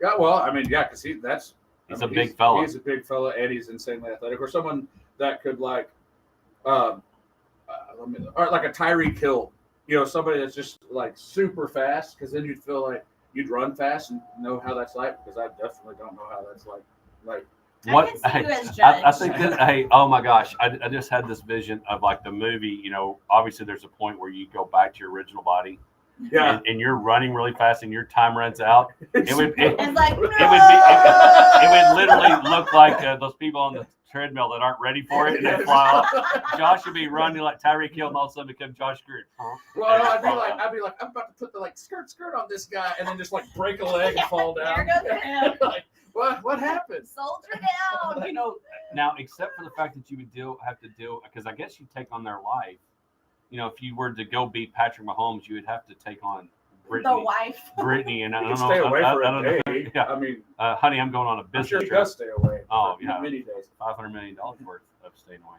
Yeah, well, I mean, yeah, because he's a big fella. He's a big fella, and he's insanely athletic. Or someone that could or like a Tyreek Hill, somebody that's just like super fast. Because then you'd feel like you'd run fast and know how that's like. Because I definitely don't know how that's like. Like what? I can see you as Judge. I think that. Hey, oh my gosh! I just had this vision of like the movie. Obviously there's a point where you go back to your original body. Yeah, and you're running really fast, and your time runs out. It would literally look like those people on the treadmill that aren't ready for it, and they fly off. Josh would be running like Tyreek Hill, and all of a sudden become Josh Green. Well, I'd be like, I'm about to put the like skirt on this guy, and then just like break a leg and fall down. There goes him. Like, what happened? Soldier down. Now, except for the fact that you would have to deal, because I guess you take on their life. If you were to go beat Patrick Mahomes, you would have to take on Brittany. The wife. Brittany, and I don't know. Stay away for a day. Know. Yeah. I mean, honey, I'm going on a I'm business sure he trip. does stay away. Oh, yeah. Many days. $500 million worth of staying away.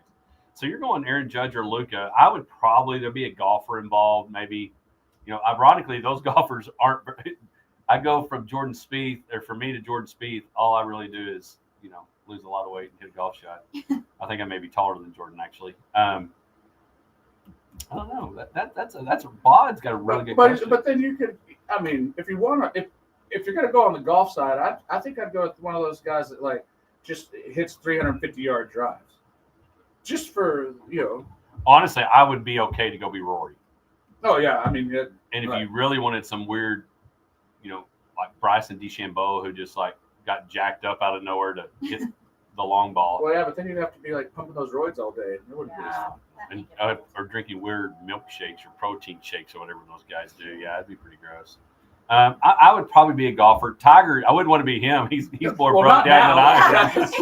So you're going Aaron Judge or Luka. I would probably, there'd be a golfer involved. Maybe, ironically, those golfers aren't. I go from Jordan Spieth, or for me to Jordan Spieth, all I really do is, lose a lot of weight and hit a golf shot. I think I may be taller than Jordan, actually. I don't know. That's a Bod's got a really good question. But then you could, I mean, if you want to, if you're going to go on the golf side, I think I'd go with one of those guys that like just hits 350-yard drives, just for Honestly, I would be okay to go be Rory. Oh yeah, I mean, and if you really wanted some weird, like Bryson DeChambeau, who just like got jacked up out of nowhere to hit the long ball. Well, yeah, but then you'd have to be like pumping those roids all day. It wouldn't be as fun. And, or drinking weird milkshakes or protein shakes or whatever those guys do. Yeah, that'd be pretty gross. I would probably be a golfer. Tiger, I wouldn't want to be him. He's more broke down than I am. He's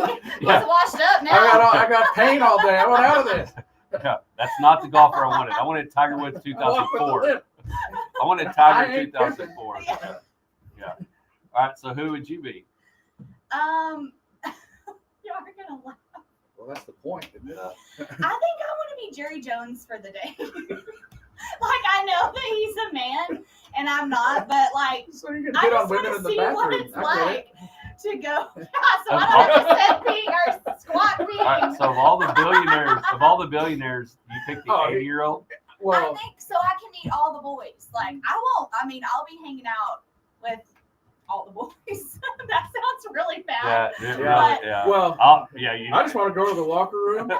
washed up now. I got pain all day. I want out of this. Yeah, that's not the golfer I wanted. I wanted Tiger Woods 2004. I wanted Tiger 2004. Yeah. All right. So who would you be? You are gonna laugh. Well, that's the point, isn't it? I think I want to be Jerry Jones for the day. Like, I know that he's a man, and I'm not, but like, So you can I hit on just want women in to the see what bathroom. it's like to go. So I don't have to sit being or squat being. All right. So of all the billionaires, you pick the 80-year-old. Well, I think so. I can meet all the boys. Like, I'll be hanging out with all the boys. That sounds really bad. Yeah. Well, I just want to go to the locker room.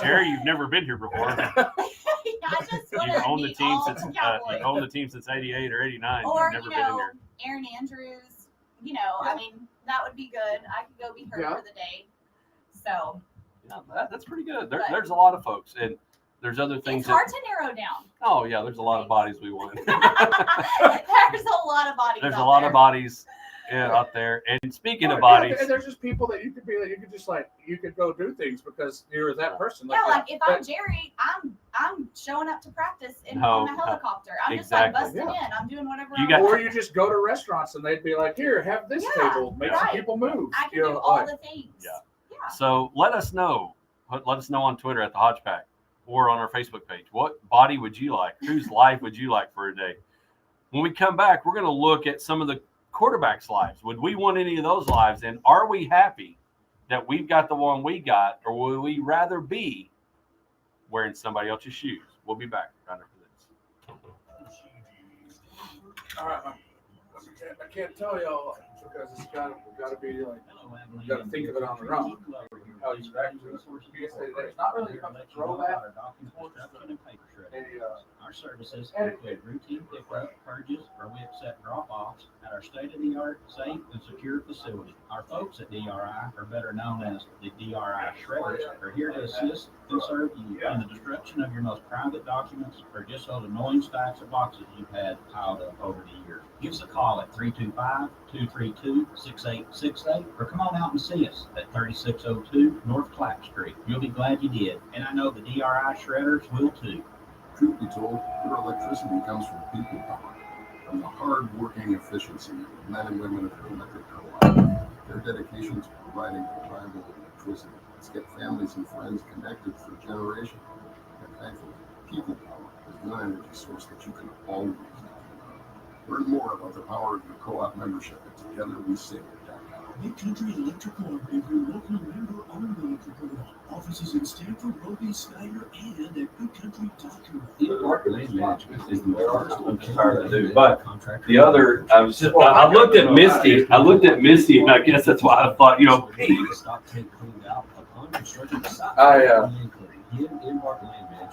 Jerry, you've never been here before. I just want to owned the meet team all since the Cowboys. you've owned the team since '88 or '89. Or, You've never been in here. Aaron Andrews. I mean, that would be good. I could go be her for the day. So. Yeah, that's pretty good. There's a lot of folks, and there's other things. It's hard to narrow down. Oh yeah, there's a lot of bodies we want. There's a lot of bodies. There's a lot of bodies out there. And speaking of bodies, and there's just people that you could be like, you could go do things because you're that person. Like if I'm Jerry, I'm showing up to practice in a helicopter. I'm just like busting in. I'm doing whatever. Or you just go to restaurants and they'd be like, here, have this table, make some people move. I can do all the things. Yeah. So let us know. Let us know on Twitter at the Hodge Pack or on our Facebook page. What body would you like? Whose life would you like for a day? When we come back, we're going to look at some of the quarterbacks' lives. Would we want any of those lives? And are we happy that we've got the one we got, or would we rather be wearing somebody else's shoes? We'll be back right after this. All right. I can't tell y'all because it's got to be like, you got to think of it on the run. How you back to it. It's not really a throwback. Our services include routine pickup, purges, or we accept drop-offs at our state-of-the-art, safe, and secure facility. Our folks at DRI, or better known as the DRI Shredders, are here to assist and serve you in the destruction of your most private documents or just those annoying stacks of boxes you've had piled up over the years. Give us a call at 325-232-6868 or come on out and see us at 3602 North Clapp Street. You'll be glad you did, and I know the DRI Shredders will too. Truth be told, your electricity comes from people power, from the hard-working efficiency of men and women of the electric co-op. Their dedication to providing reliable electricity has kept families and friends connected for generations. And thankfully, people power is one energy source that you can always depend on. Learn more about the power of your co-op membership at TogetherWeSave.com. Big Country Electrical is your local member-owned electrical offices in Stanford, Roby, Snyder, and at BigCountry.com. Market management is the first I'm tired to do. But the other, I looked at Misty. I looked at Misty, and I guess that's why I thought, hey.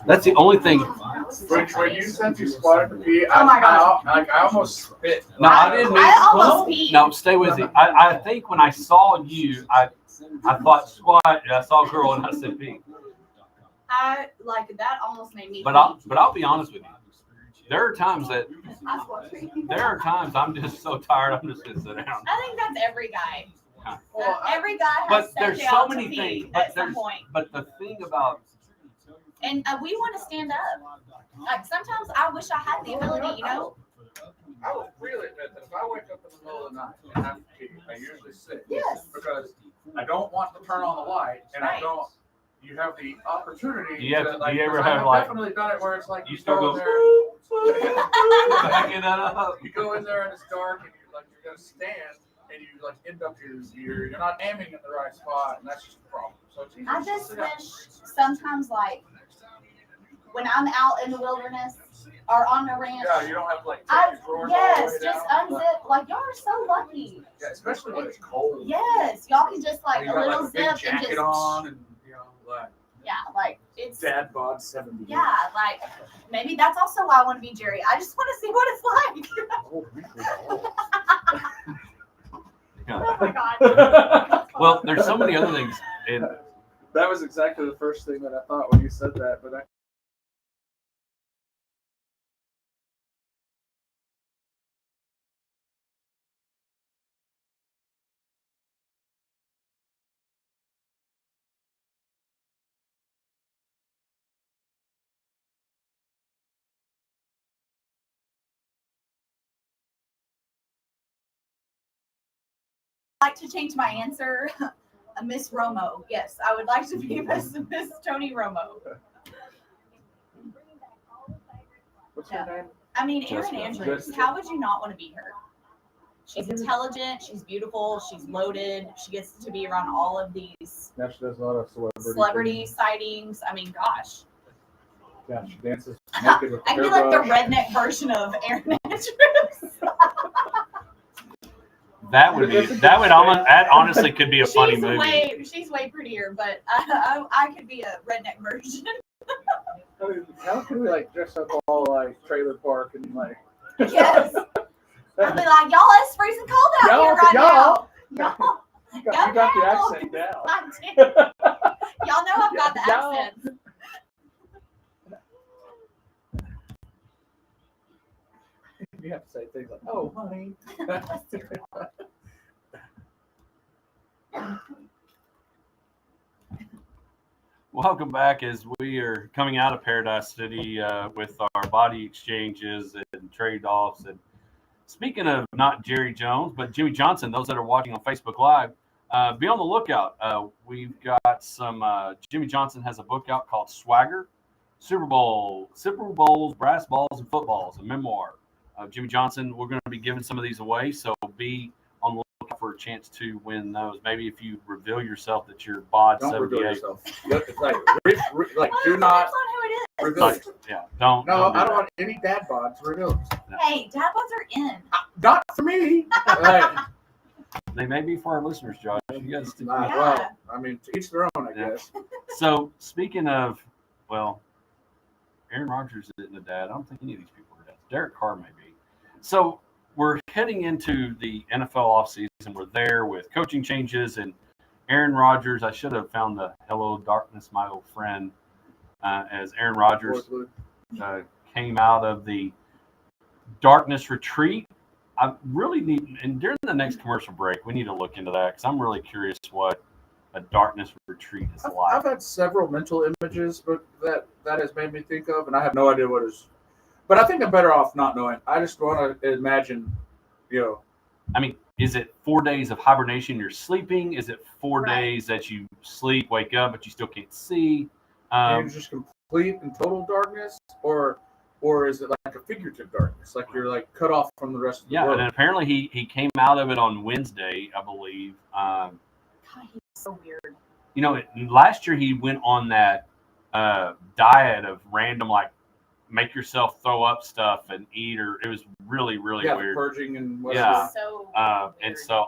That's the only thing. When you said you squatted to pee, I almost spit. No, I didn't. I almost peed. No, stay with me. I think when I saw you, I thought squat. I saw a girl and I said pee. I like that almost made me. But I'll be honest with you. There are times I'm just so tired. I'm just gonna sit down. I think that's every guy. Well, Every guy has But stepped there's so out many to things. pee But at some point. But the thing about And we want to stand up. Like sometimes I wish I had the ability, I will freely admit that if I wake up in the middle of the night and have to pee, I usually sit. Yes. Because I don't want to turn on the light, and I don't. You have the opportunity. Do you to, ever I've definitely done it where it's like you start go going in there. backing that up. You go in there and it's dark, and you're gonna stand, and you end up you're not aiming in the right spot, and that's just a problem. So it's easy I to just sit down. wish sometimes when I'm out in the wilderness or on the ranch. Yeah, you don't have to take I, drawers all the yes, way just down. unzip. Y'all are so lucky. Yeah, especially when it's cold. Yes, y'all can just You a got, little a big zip and jacket just. on, and It's. Dad bod 70. Yeah, maybe that's also why I want to be Jerry. I just want to see what it's like. Oh my God. Well, there's so many other things. And that was exactly the first thing that I thought when you said that, but I'd like to change my answer. Miss Romo. Yes, I would like to be Miss Tony Romo. What's her name? I mean, Erin Jessica. Andrews. How would you not want to be her? She's intelligent. She's beautiful. She's loaded. She gets to be around all of these Yeah, she does a lot of celebrity sightings. I mean, gosh. Yeah, she dances naked with I could be like the redneck version of Erin Andrews. that honestly could be a funny movie. She's way prettier, but I could be a redneck version. How can we dress up all trailer park and Yes. I'd be like, y'all, it's freezing cold out here right now. Y'all. You got the accent down. I did. Y'all know I've got the accent. You have to say things like, "Oh, honey." Welcome back as we are coming out of Paradise City with our body exchanges and trade-offs. And speaking of not Jerry Jones, but Jimmy Johnson, those that are watching on Facebook Live, be on the lookout. We've got some, Jimmy Johnson has a book out called Swagger, Super Bowls, Brass Balls, and Footballs, a memoir of Jimmy Johnson. We're going to be giving some of these away, so be on the lookout for a chance to win those. Maybe if you reveal yourself that you're bod Don't 78. reveal yourself. Do not That's not who it is. reveal it. Yeah, don't. No, do I don't that. want any dad bods revealed. Hey, dad bods are in. Not for me. They may be for our listeners, Josh. You guys stick with Yeah. Well, I mean, to each their own, I Yeah. guess. So speaking of, well, Aaron Rodgers isn't a dad. I don't think any of these people are dads. Derek Carr may be. So we're heading into the NFL offseason. We're there with coaching changes and Aaron Rodgers. I should have found the "Hello Darkness, My Old Friend" as Aaron Rodgers came out of the darkness retreat. I really need, and during the next commercial break, we need to look into that because I'm really curious what a darkness retreat is like. I've had several mental images, but that has made me think of, and I have no idea what is. But I think I'm better off not knowing. I just want to imagine, I mean, is it 4 days of hibernation you're sleeping? Is it 4 days that you sleep, wake up, but you still can't see? you're just complete and total darkness, or is it like a figurative darkness, like you're like cut off from the rest of the world? And then apparently he came out of it on Wednesday, I believe. God, he's so weird. Last year he went on that diet of random, like, make yourself throw up stuff and eat, or it was really, really weird. Purging and whatever. Yeah. So And so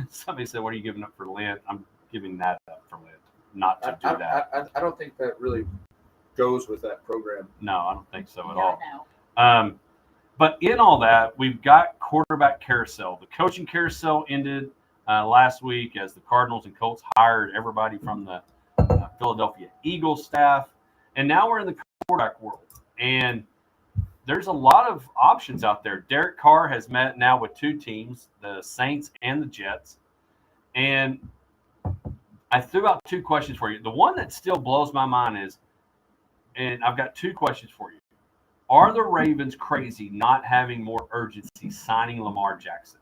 somebody said, "What are you giving up for Lent?" I'm giving that up for Lent, not to do that. I don't think that really goes with that program. No, I don't think so at no, all. no. But in all that, we've got quarterback carousel. The coaching carousel ended last week as the Cardinals and Colts hired everybody from the Philadelphia Eagles staff. And now we're in the quarterback world. And there's a lot of options out there. Derek Carr has met now with two teams, the Saints and the Jets. And I threw out two questions for you. The one that still blows my mind is, and I've got two questions for you. Are the Ravens crazy not having more urgency signing Lamar Jackson?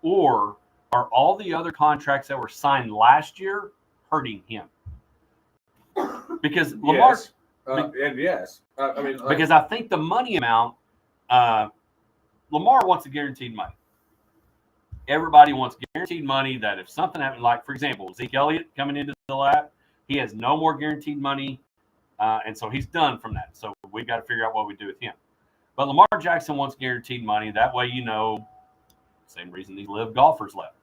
Or are all the other contracts that were signed last year hurting him? Because Lamar, Yes. Yes. I mean, because I think the money amount, Lamar wants a guaranteed money. Everybody wants guaranteed money that if something happened, like, for example, Zeke Elliott coming into the lab, he has no more guaranteed money, and so he's done from that. So we got to figure out what we do with him. But Lamar Jackson wants guaranteed money. That way, same reason these live golfers left.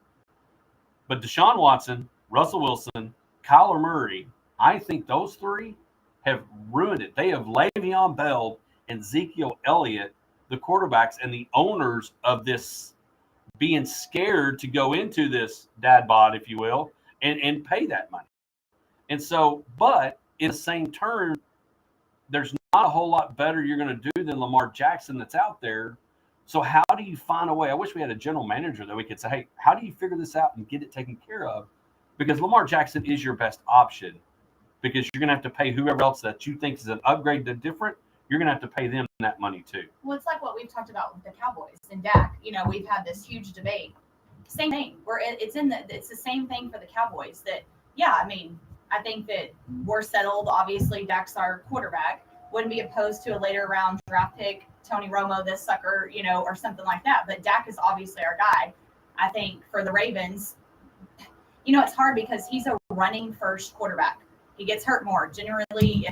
But Deshaun Watson, Russell Wilson, Kyler Murray, I think those three have ruined it. They have Le'Veon Bell and Ezekiel Elliott, the quarterbacks and the owners of this, being scared to go into this dad bod, if you will, and pay that money. And so, but in the same turn, there's not a whole lot better you're going to do than Lamar Jackson that's out there. So how do you find a way? I wish we had a general manager that we could say, hey, how do you figure this out and get it taken care of? Because Lamar Jackson is your best option, because you're going to have to pay whoever else that you think is an upgrade to different. You're going to have to pay them that money too. Well, it's like what we've talked about with the Cowboys and Dak. We've had this huge debate. Same thing. It's the same thing for the Cowboys. That, I think that we're settled. Obviously, Dak's our quarterback. Wouldn't be opposed to a later round draft pick, Tony Romo, this sucker, or something like that. But Dak is obviously our guy. I think for the Ravens, it's hard because he's a running first quarterback. He gets hurt more. Generally,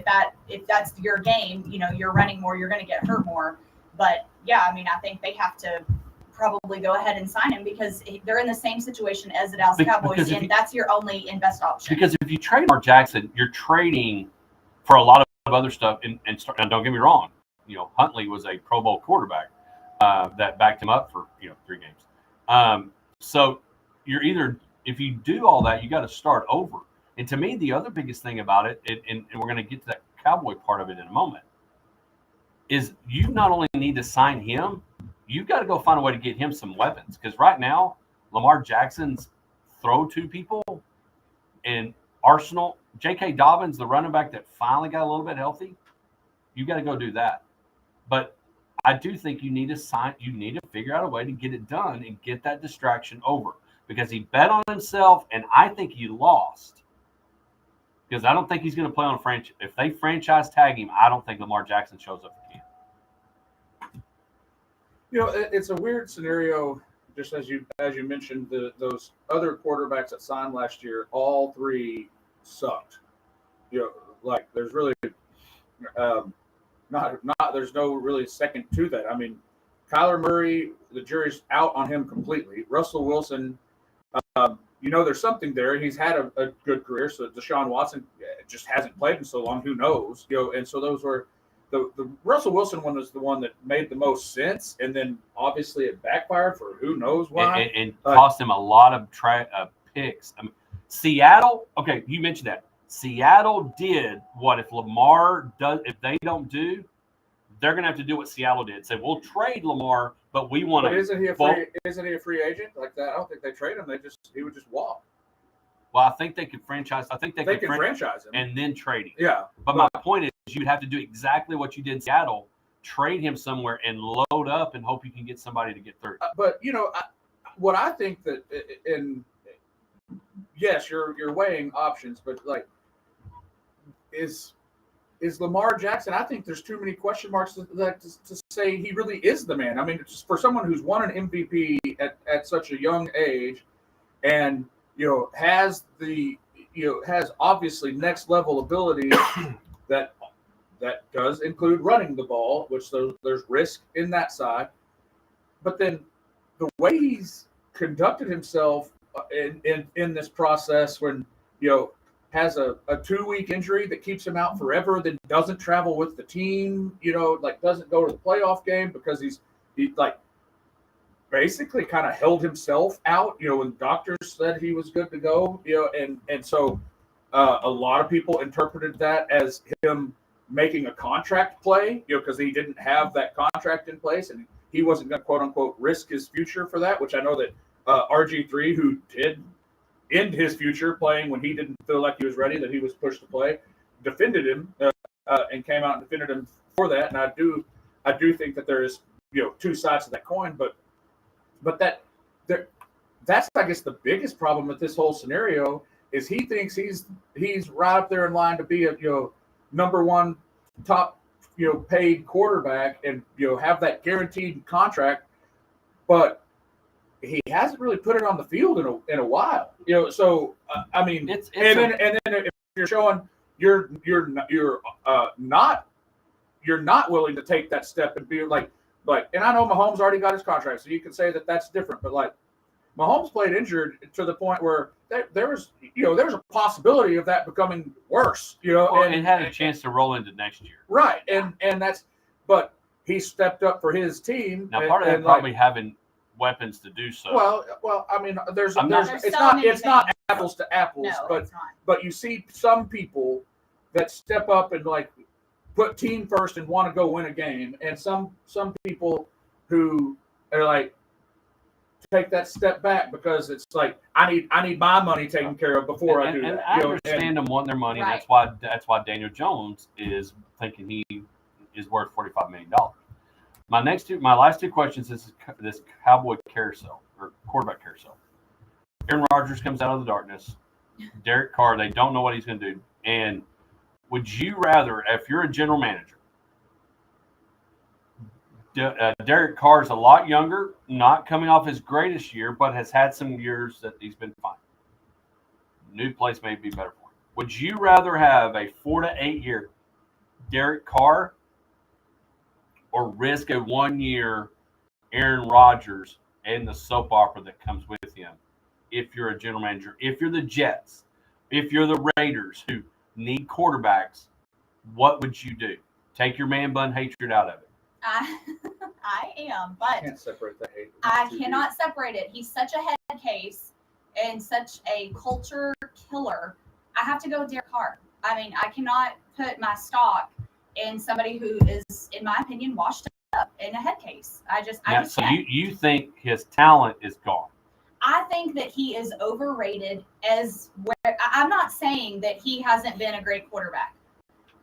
if that's your game, you're running more, you're going to get hurt more. But I think they have to probably go ahead and sign him because they're in the same situation as the Dallas Cowboys, and that's your only and best option. Because if you trade Lamar Jackson, you're trading for a lot of other stuff. And don't get me wrong, Huntley was a Pro Bowl quarterback that backed him up for 3 games. So you're either, if you do all that, you got to start over. And to me, the other biggest thing about it, and we're going to get to that Cowboy part of it in a moment, is you not only need to sign him, you've got to go find a way to get him some weapons. Because right now, Lamar Jackson's throw to people and Arsenal, J.K. Dobbins, the running back that finally got a little bit healthy, you got to go do that. But I do think you need to figure out a way to get it done and get that distraction over. Because he bet on himself, and I think he lost. Because I don't think he's going to play on a franchise. If they franchise tag him, I don't think Lamar Jackson shows up for camp. It's a weird scenario. Just as you mentioned, those other quarterbacks that signed last year, all three sucked. There's really there's no really second to that. I mean, Kyler Murray, the jury's out on him completely. Russell Wilson, there's something there. He's had a good career. So Deshaun Watson just hasn't played in so long. Who knows? And so those were the Russell Wilson one was the one that made the most sense, and then obviously it backfired for who knows why, and cost him a lot of picks. I mean, Seattle. Okay, you mentioned that Seattle did what if Lamar does. If they don't do, they're going to have to do what Seattle did. Say, we'll trade Lamar, but we want to. Isn't he a free agent like that? I don't think they trade him. He would just walk. Well, I think they could franchise. I think they could franchise him and then trade him. Yeah. But my point is, you'd have to do exactly what you did in Seattle: trade him somewhere and load up and hope you can get somebody to get through. But what I think that, and yes, you're weighing options, but like, is Lamar Jackson? I think there's too many question marks to say he really is the man. I mean, just for someone who's won an MVP at such a young age, and has obviously next level ability that does include running the ball, which there's risk in that side. But then the way he's conducted himself in this process, when has a 2-week injury that keeps him out forever, then doesn't travel with the team, doesn't go to the playoff game because he basically kind of held himself out, when doctors said he was good to go, and so a lot of people interpreted that as him making a contract play, because he didn't have that contract in place and he wasn't going to quote unquote risk his future for that, which I know that RG3, who did end his future playing when he didn't feel like he was ready, that he was pushed to play, defended him and came out and defended him for that. And I do think that there is two sides to that coin, but that's I guess the biggest problem with this whole scenario is he thinks he's right up there in line to be a number one top paid quarterback and have that guaranteed contract, but he hasn't really put it on the field in a while. So I mean, and then if you're showing you're not willing to take that step and be like, and I know Mahomes already got his contract, so you can say that that's different. But like, Mahomes played injured to the point where there was a possibility of that becoming worse. And had a chance to roll into next year. Right, and but he stepped up for his team. Now, part of that probably having weapons to do so. Well, I mean, it's not apples to apples, No, but you see some people that step up and like put team first and want to go win a game, and some people who are like take that step back because it's like I need my money taken care of before I do that. I understand them wanting their money, and that's why Daniel Jones is thinking he is worth $45 million. My last two questions is this Cowboy carousel or quarterback carousel. Aaron Rodgers comes out of the darkness. Derek Carr, they don't know what he's going to do. And would you rather, if you're a general manager, Derek Carr is a lot younger, not coming off his greatest year, but has had some years that he's been fine. New place may be better for him. Would you rather have a 4 to 8 year Derek Carr or risk a 1 year Aaron Rodgers and the soap opera that comes with him? If you're a general manager, if you're the Jets, if you're the Raiders who need quarterbacks, what would you do? Take your man bun hatred out of it. I am, but can't separate the hate. I cannot separate it. He's such a head case and such a culture killer. I have to go with Derek Carr. I mean, I cannot put my stock in somebody who is, in my opinion, washed up in a head case. I just so can't. you think his talent is gone? I think that he is overrated I'm not saying that he hasn't been a great quarterback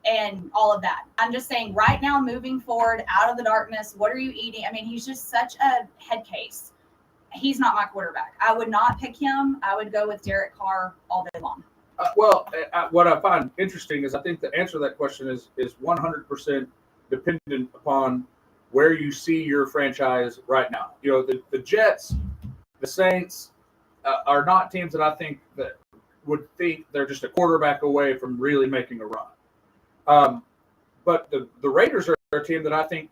and all of that. I'm just saying right now, moving forward, out of the darkness, what are you eating? I mean, he's just such a head case. He's not my quarterback. I would not pick him. I would go with Derek Carr all day long. What I find interesting is I think the answer to that question is 100% dependent upon where you see your franchise right now. The Jets, the Saints are not teams that I think that would think they're just a quarterback away from really making a run. But the Raiders are a team that I think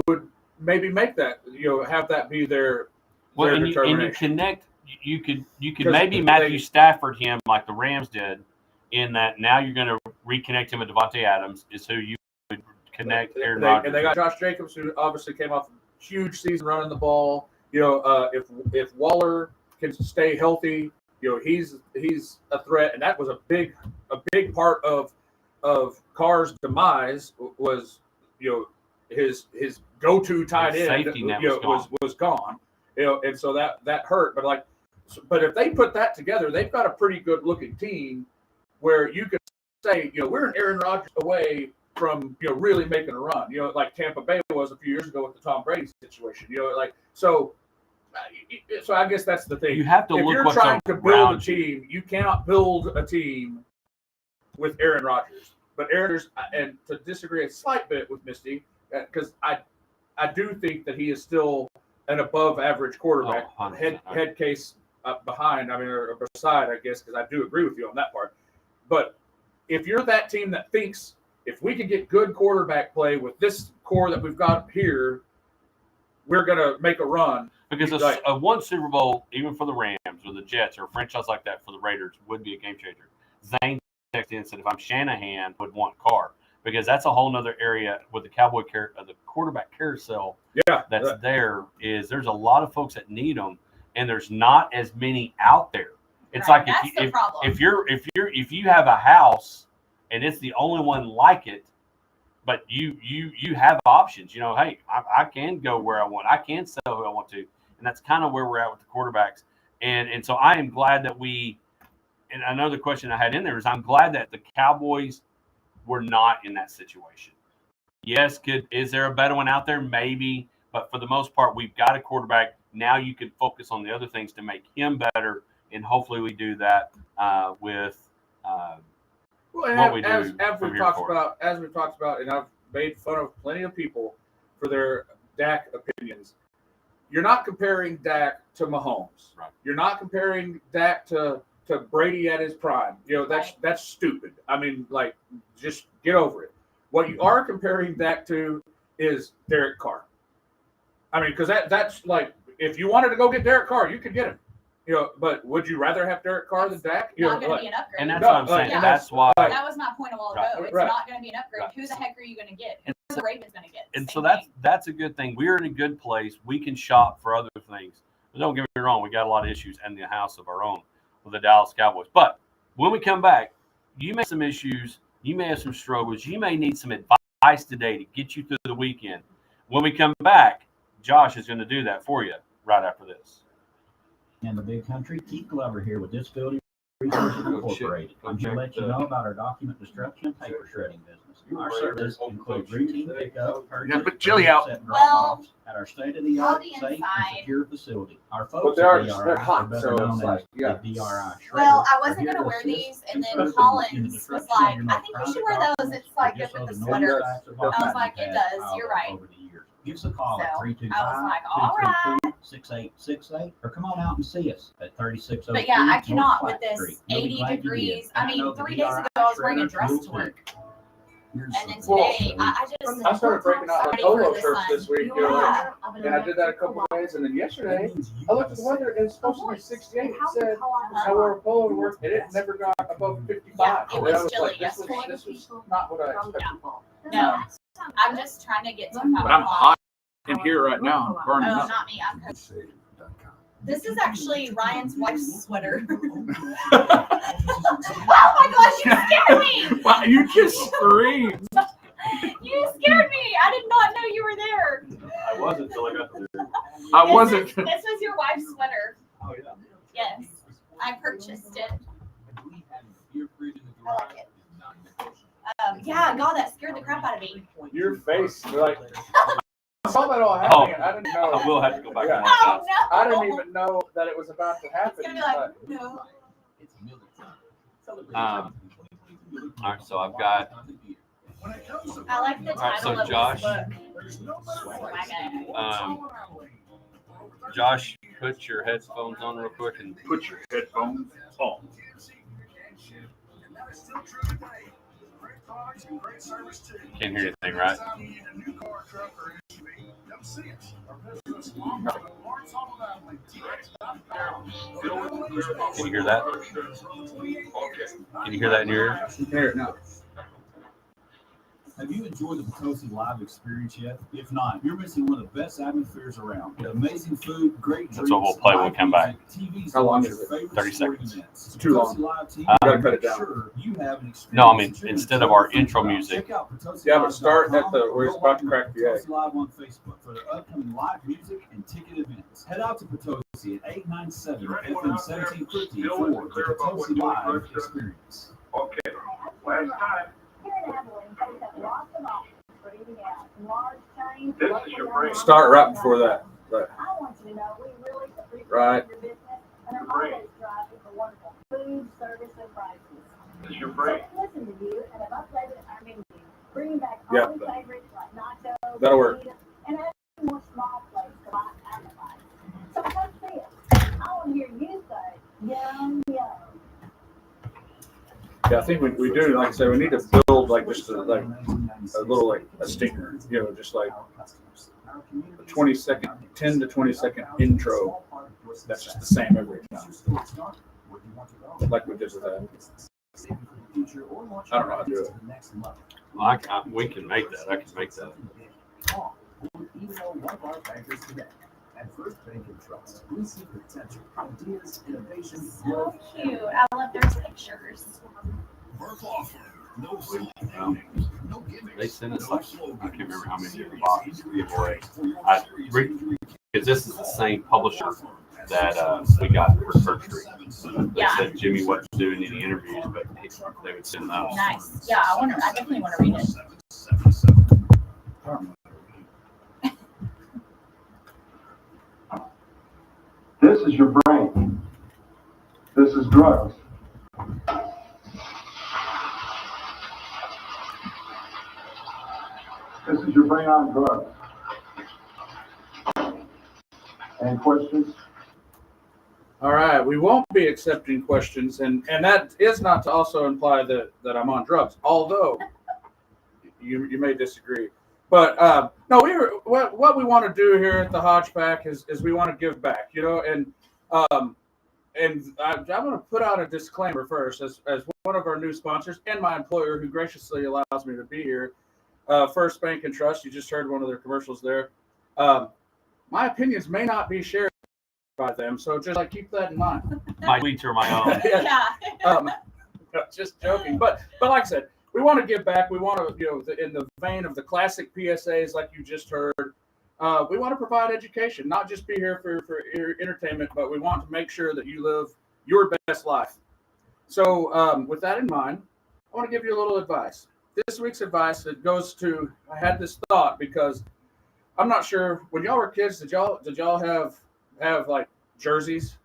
would maybe make that, have that be their Well, and you determination. connect. You could 'Cause maybe they- Matthew Stafford him like the Rams did, in that now you're going to reconnect him with Devontae Adams is who you would connect Aaron Rodgers. And they got Josh Jacobs, who obviously came off a huge season running the ball. If Waller can stay healthy, he's a threat, and that was a big part of Carr's demise was his go-to tight His end safety net was gone, and so that hurt. But if they put that together, they've got a pretty good looking team where you could say, we're an Aaron Rodgers away from really making a run, like Tampa Bay was a few years ago with the Tom Brady situation, so I guess that's the thing. You have to if look you're what's trying to build a around team, you cannot build a team with Aaron Rodgers. But Aaron Rodgers, and to disagree a slight bit with Misty, because I do think that he is still an above average quarterback, head case behind, or beside, I guess, because I do agree with you on that part. But if you're that team that thinks if we can get good quarterback play with this core that we've got here, we're going to make a run. Because a one Super Bowl, even for the Rams or the Jets or a franchise like that for the Raiders, would be a game changer. Zane texted in and said, if I'm Shanahan, would want Carr. Because that's a whole other area with the the quarterback carousel there is there's a lot of folks that need them, and there's not as many out there. It's Right, like if you have a house and it's the only one like it, but you have options. Hey, I can go where I want. I can sell who I want to, and that's kind of where we're at with the quarterbacks. And so I am glad that we. And another question I had in there is I'm glad that the Cowboys were not in that situation. Yes, is there a better one out there? Maybe, but for the most part, we've got a quarterback. Now you can focus on the other things to make him better, and hopefully we do that with. What we do as we've talked about, and I've made fun of plenty of people for their Dak opinions. You're not comparing Dak to Mahomes. Right. You're not comparing Dak to Brady at his prime. That's stupid. Just get over it. What you are comparing Dak to is Derek Carr. Because that's like, if you wanted to go get Derek Carr, you could get him. But would you rather have Derek Carr than Dak? Not going to be an upgrade. And that's what I'm saying. That's why. That was my point a while ago. It's Right. not going to be an upgrade. Right. Who the heck are you going to get? And Who the Ravens going to get? And Same so thing. that's a good thing. We're in a good place. We can shop for other things. But don't get me wrong, we got a lot of issues in the house of our own with the Dallas Cowboys. But when we come back, you may have some issues. You may have some struggles. You may need some advice today to get you through the weekend. When we come back, Josh is going to do that for you right after this. In the big country, Keith Glover here with Disability Resources Incorporated. I'm here to let you know about our document destruction and paper shredding business. Our service includes routine pickup, purchase, put chili out. and Well, drop-offs at our state-of-the-art, on the safe, and inside. secure facility. Our But folks they're at DRI they're hot, are better so known it's like, as yeah. the DRI shredders. Well, I are wasn't here going to wear assist these, and and then service Collins in the was destruction like, of your I think you private should wear those. It's documents like or good just with the other sweater. normal types of I was documents like, you've it had does. piled You're up right. over the years. Give us a call at So, 325 I was like, all right. 6868, or come on out and see us at 3602 But yeah, I cannot North with this Street. We'll be 80 glad you did. degrees. And I mean, know the 3 days DRI ago, I was wearing a shredders dress will to too. work. Here's And then something. today, I just. I started breaking out my Ready polo for the shirts sun. this week. Yeah. And I did that a couple of days, and then yesterday I looked at the weather and it's supposed to be 68. It said I wore a polo to work and it never got above 55. Yeah, it was And I was chilly like, this yesterday. was not what I expected. No, I'm just trying to get some. But I'm hot in here right now, burning Oh, up. not me. I'm. Save.com. This is actually Ryan's wife's sweater. Oh my gosh, you scared me! Wow, you just screamed. You scared me! I did not know you were there. I wasn't until I got there. I wasn't. This was your wife's sweater. Oh, yeah. Yes, I purchased it. I like it. Yeah, God, that scared the crap out of me. Your face, like, I saw that all happening. I didn't know. I will have to go back and watch Oh that. no! I didn't even know that it was about to happen. It's gonna be like, no. All right, so I've got. I like the All right, so title of Josh, this book. Swag. Josh, put your headphones on real quick and Put your headphones on. can't hear anything, right? Come see us or visit us online at LawrenceHallAbilene.com. Can you hear that? Can you hear that in your ear? You can hear it now. Have you enjoyed the Potosi Live experience yet? If not, you're missing one of the best atmospheres around. With amazing food, great drinks, That's what we'll play when we come back. TVs How long to is watch it? your favorite 30 sporting seconds. events. It's too long. Potosi Live TV, You gotta cut it down. sure you have an experience. No, I mean, that you're instead gonna of our totally intro forget. music. Check out PotosiLive.com. Yeah, but start at the where it's Go about to like crack the egg. Potosi Live on Facebook for their upcoming live music and ticket events. Head out to Potosi at 897 FM 1750 for the Potosi Live experience. Okay, last time. Here in Abilene, we have lots of options for eating out. Large chains. This is your break. Start right before that. Right. I want you to know we really appreciate Right. your business and are Great. always driving for wonderful food, service, and prices. This is your So break. we listen to you and have updated our menu, bringing back Yeah. all the favorites like nachos, That'll work. fajitas, and adding more small plates to light appetites. So come see us. I want to hear you say, yum, yum. Yeah, I think we do. Like I said, we need to build like just a little like a stinger. You know, just like a 20-second, 10 to 20-second intro. That's just the same every time. Like we did with that. I don't know how to do it. We can make that. I can make that. Email one of our bankers today. At First Bank and Trust, we see potential, ideas, innovation, So cute. I love their pictures. Burke Law Firm. No silly Um, names, no gimmicks. They sent us no like, I slogans. can't remember how many Serious boxes injury give away. attorneys for your Because this is the same publisher that we got for surgery. They Yeah. said Jimmy wasn't doing any interviews, but they would send those. Nice. Yeah, I definitely want to read it. This is your brain. This is drugs. This is your brain on drugs. Any questions? All right, we won't be accepting questions, and that is not to also imply that I'm on drugs, although you may disagree. But no, what we want to do here at the Hodge Pack is we want to give back, you know, and I'm going to put out a disclaimer first as one of our new sponsors and my employer who graciously allows me to be here. First Bank and Trust, you just heard one of their commercials there. My opinions may not be shared by them, so just like keep that in mind. My tweets are my own. Yeah. Just joking, but like I said, we want to give back. We want to, you know, in the vein of the classic PSAs like you just heard. We want to provide education, not just be here for entertainment, but we want to make sure that you live your best life. So with that in mind, I want to give you a little advice. This week's advice, it goes to, I had this thought because I'm not sure, when y'all were kids, did y'all have like jerseys?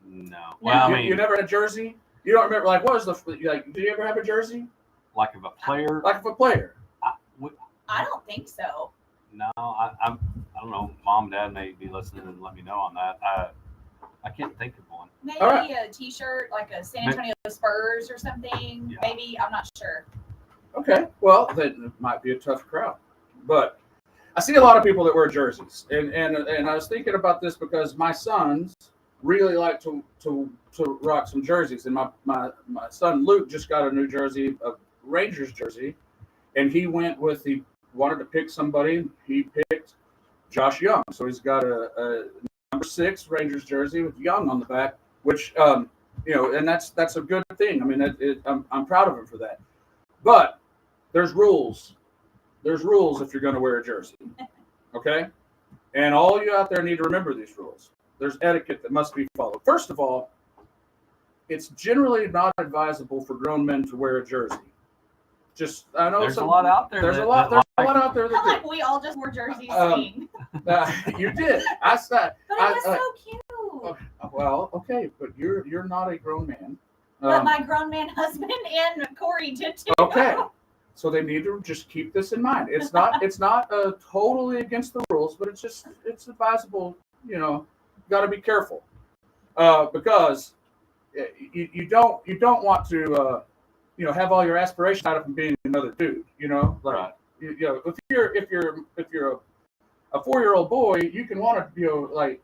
No. Well, I mean, you never had a jersey? You don't remember, like, what was did you ever have a jersey? like of a player. Like of a player? I don't think so. No, I don't know. Mom, Dad may be listening and let me know on that. I can't think of one. Maybe All right. a T-shirt, like a San Antonio Spurs or something. Yeah. Maybe, I'm not sure. Okay, well, that might be a tough crowd. But I see a lot of people that wear jerseys. And I was thinking about this because my sons really like to rock some jerseys. And my son Luke just got a new jersey, a Rangers jersey. And he wanted to pick somebody. He picked Josh Young. So he's got a number 6 Rangers jersey with Young on the back, which, you know, and that's a good thing. I mean, I'm proud of him for that. But there's rules. There's rules if you're going to wear a jersey. Okay? And all you out there need to remember these rules. There's etiquette that must be followed. First of all, it's generally not advisable for grown men to wear a jersey. Just, I know There's a lot out there. There's a that lot out there I feel that like we all just wore jerseys Um, sing. you did. I said. But it was so cute. Well, okay, but you're not a grown man. But my grown man husband and Corey did too. Okay. So they need to just keep this in mind. It's not totally against the rules, but it's advisable. You know, got to be careful because you don't want to you know, have all your aspirations out of being another dude. You know, like Right. you know, if you're a 4-year-old boy, you can want to, like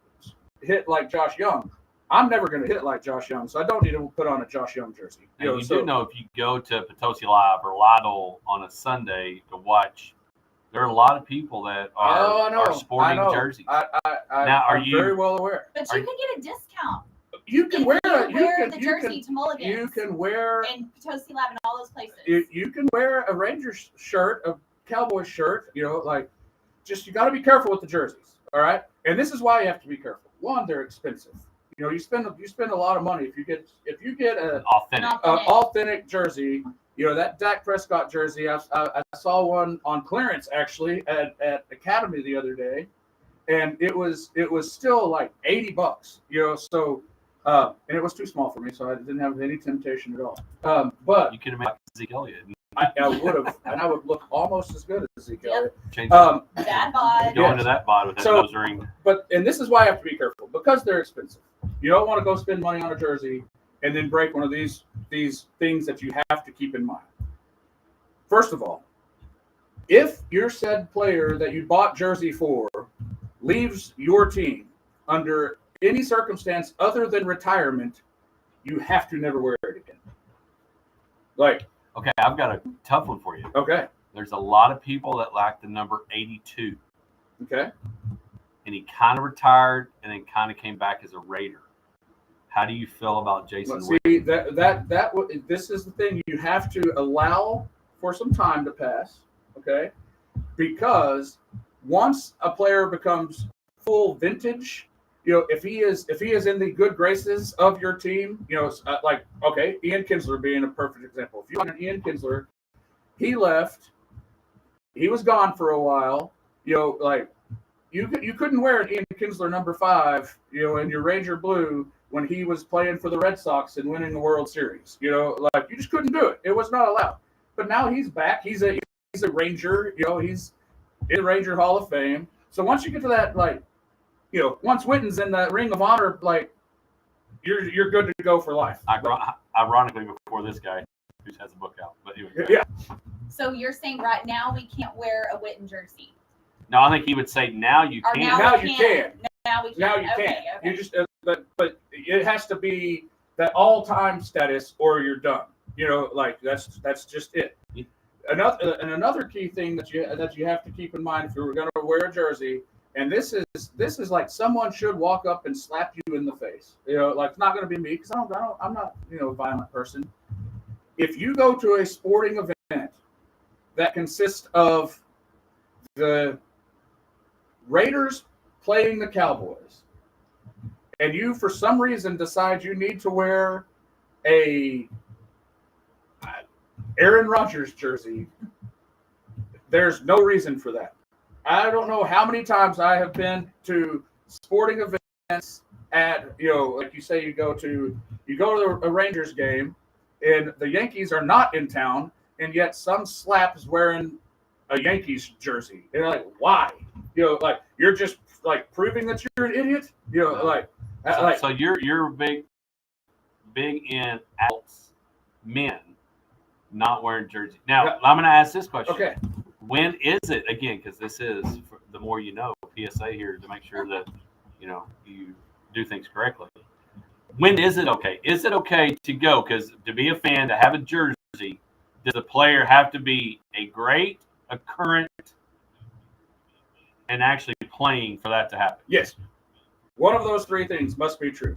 hit like Josh Young. I'm never going to hit like Josh Young, so I don't need to put on a Josh Young jersey. You do know if you go to Potosi Live or Lidl on a Sunday to watch, there are a lot of people that are sporting jerseys. Now, I'm very well aware. But you can get a discount. You can wear the jersey to Mulligan's. You can wear and Potosi Live and all those places. You can wear a Rangers shirt, a Cowboys shirt. You got to be careful with the jerseys. All right, and this is why you have to be careful. One, they're expensive. You spend a lot of money if you get an authentic jersey. That Dak Prescott jersey. I saw one on clearance actually at Academy the other day, and it was still like $80. So. And it was too small for me, so I didn't have any temptation at all. But you could have made Zeke Elliott. I would have, and I would look almost as good as Zeke Elliott. Dad bod. Go into that bod with that nose ring. And this is why I have to be careful because they're expensive. You don't want to go spend money on a jersey and then break one of these things that you have to keep in mind. First of all, if your said player that you bought jersey for leaves your team under any circumstance other than retirement, you have to never wear it again. Okay, I've got a tough one for you. Okay. There's a lot of people that like the number 82. Okay. And he kind of retired and then kind of came back as a Raider. How do you feel about Jason Witten? See, this is the thing. You have to allow for some time to pass, okay? Because once a player becomes full vintage, if he is in the good graces of your team, Ian Kinsler being a perfect example. If you want an Ian Kinsler, he left, he was gone for a while. You couldn't wear an Ian Kinsler number 5, in your Ranger blue when he was playing for the Red Sox and winning the World Series. You just couldn't do it. It was not allowed. But now he's back. He's a Ranger. He's in the Ranger Hall of Fame. So once you get to that, once Witten's in the Ring of Honor, you're good to go for life. Ironically, before this guy who has a book out, but anyway. Yeah. So you're saying right now we can't wear a Witten jersey? No, I think he would say now you can. Now you can. Now we can. Now you okay, can. Okay. You just, but it has to be that all-time status, or you're done. That's just it. Another key thing that you have to keep in mind if you're going to wear a jersey. And this is like someone should walk up and slap you in the face. It's not going to be me because I'm not a violent person. If you go to a sporting event that consists of the Raiders playing the Cowboys, and you for some reason decide you need to wear a Aaron Rodgers jersey, there's no reason for that. I don't know how many times I have been to sporting events at, like you say, you go to a Rangers game and the Yankees are not in town, and yet some slap is wearing a Yankees jersey. And you're like, why? You're just proving that you're an idiot. So you're big in adults, men not wearing jerseys. Now I'm going to ask this question. Okay. When is it, again, because this is the more you know, PSA here to make sure that, you do things correctly. When is it okay? Is it okay to go? Because to be a fan, to have a jersey, does a player have to be a great, a current, and actually playing for that to happen? Yes. One of those three things must be true.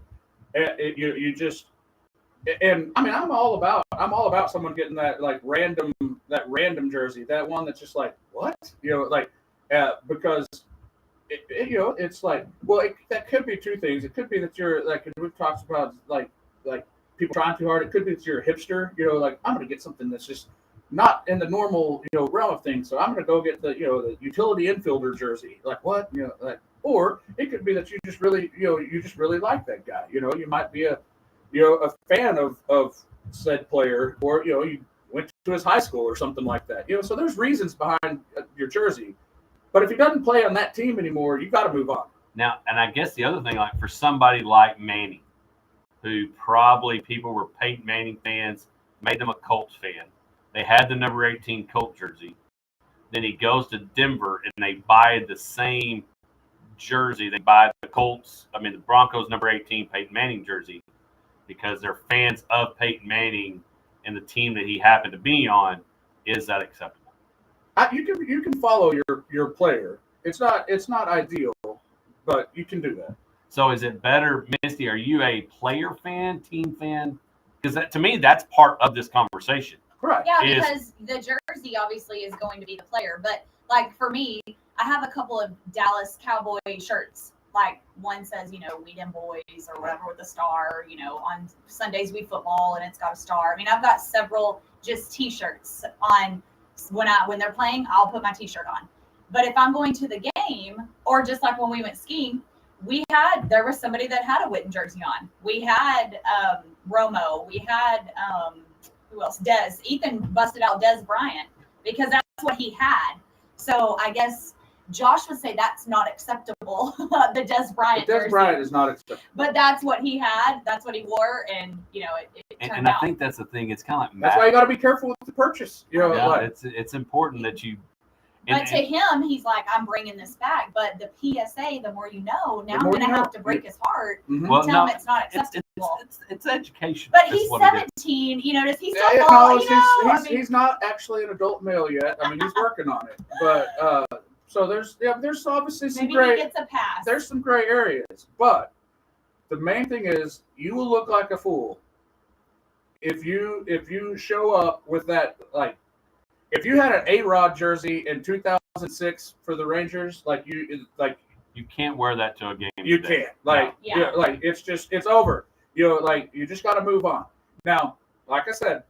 And I mean, I'm all about someone getting that random jersey, that one that's just like, what? Because it's like, well, that could be two things. It could be that you're we've talked about like people trying too hard. It could be that you're a hipster. I'm going to get something that's just not in the normal realm of things. So I'm going to go get the utility infielder jersey. Like what? Or it could be that you just really like that guy. You might be a fan of said player, or you went to his high school or something like that. So there's reasons behind your jersey. But if he doesn't play on that team anymore, you got to move on. Now, and I guess the other thing, for somebody like Manning, who probably people were Peyton Manning fans, made them a Colts fan. They had the number 18 Colt jersey. Then he goes to Denver and they buy the same jersey. They buy the the Broncos number 18 Peyton Manning jersey because they're fans of Peyton Manning and the team that he happened to be on. Is that acceptable? You can follow your player. It's not ideal, but you can do that. So is it better, Misty? Are you a player fan, team fan? Because to me, that's part of this conversation. Right. Yeah, because the jersey obviously is going to be the player. But like for me, I have a couple of Dallas Cowboy shirts. Like one says, we them boys or whatever with a star, on Sundays we football and it's got a star. I mean, I've got several just t-shirts on when they're playing, I'll put my t-shirt on. But if I'm going to the game or just like when we went skiing, there was somebody that had a Witten jersey on. We had Romo. We had who else? Dez. Ethan busted out Dez Bryant because that's what he had. So I guess Josh would say that's not acceptable. The Dez Bryant jersey. Dez Bryant is not acceptable. But that's what he had. That's what he wore, and it turned and I out. think that's the thing. It's kind of like that's why you got to be careful with the purchase. It's important that you. But to him, he's like, I'm bringing this back. But the PSA, the more you know, now I'm going to have to break his heart and tell him it's not acceptable. It's education. But he's 17. Does he still fall? He's not actually an adult male yet. I mean, he's working on it. But so there's obviously some maybe gray. He gets a pass. There's some gray areas, but the main thing is you will look like a fool if you show up with that like. If you had an A-Rod jersey in 2006 for the Rangers, you can't wear that to a game. You can't. It's over. You just got to move on. Now, like I said,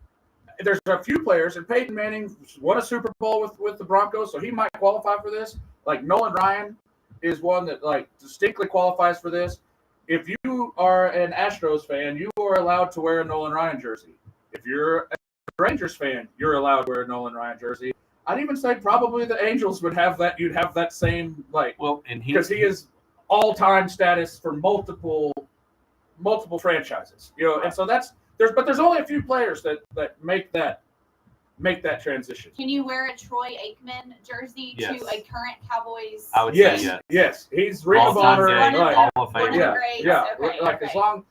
there's a few players, and Peyton Manning won a Super Bowl with the Broncos, so he might qualify for this. Like Nolan Ryan is one that distinctly qualifies for this. If you are an Astros fan, you are allowed to wear a Nolan Ryan jersey. If you're Rangers fan, you're allowed to wear a Nolan Ryan jersey. I'd even say probably the Angels would have that. You'd have that same because he is all-time status for multiple franchises. And so there's only a few players that make that transition. Can you wear a Troy Aikman jersey to a current Cowboys? I would say yes. Yes, he's Ring of Honor, Hall of Fame. Yeah. As long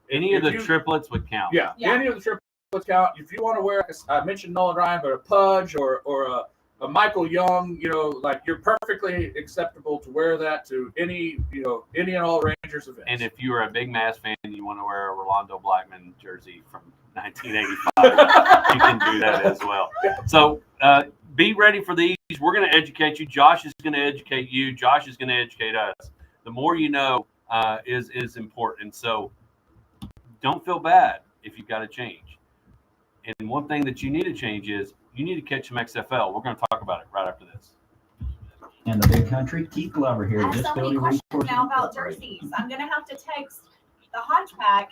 any of the triplets would count. Yeah, any of the triplets count. If you want to wear, I mentioned Nolan Ryan, but a Pudge or a Michael Young, you're perfectly acceptable to wear that to any and all Rangers events. And if you are a big Mass fan and you want to wear a Rolando Blackman jersey from 1985, you can do that as well. So be ready for these. We're going to educate you. Josh is going to educate you. Josh is going to educate us. The more you know is important. So don't feel bad if you've got to change. And one thing that you need to change is you need to catch some XFL. We're going to talk about it right after this. In the big country, Keith Glover here. I have so many questions now about jerseys. I'm going to have to text the Hodge Pack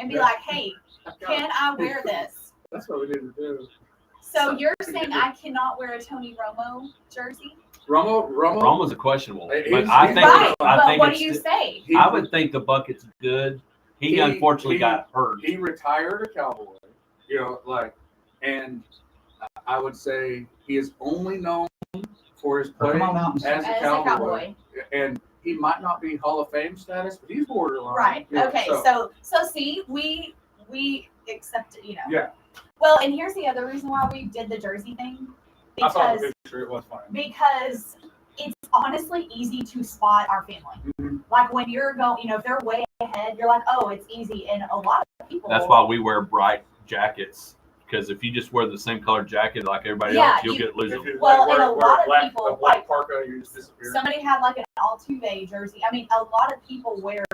and be like, hey, can I wear this? That's what we need to do. So you're saying I cannot wear a Tony Romo jersey? Romo's a questionable. But I think what do you say? I would think the bucket's good. He unfortunately got hurt. He retired a Cowboy. And I would say he is only known for his play as a Cowboy. And he might not be Hall of Fame status, but he's borderline. Right. Okay. So see, we accept it, Yeah. Well, and here's the other reason why we did the jersey thing. I saw the picture. It was fine. Because it's honestly easy to spot our family. Mm-hmm. Like when you're going, if they're way ahead, you're like, oh, it's easy. And a lot of people. That's why we wear bright jackets, because if you just wear the same color jacket like everybody else, you'll get losing. Well, and a lot of people, a black parka, you just disappear. Somebody had like an Altuve jersey. I mean, a lot of people wear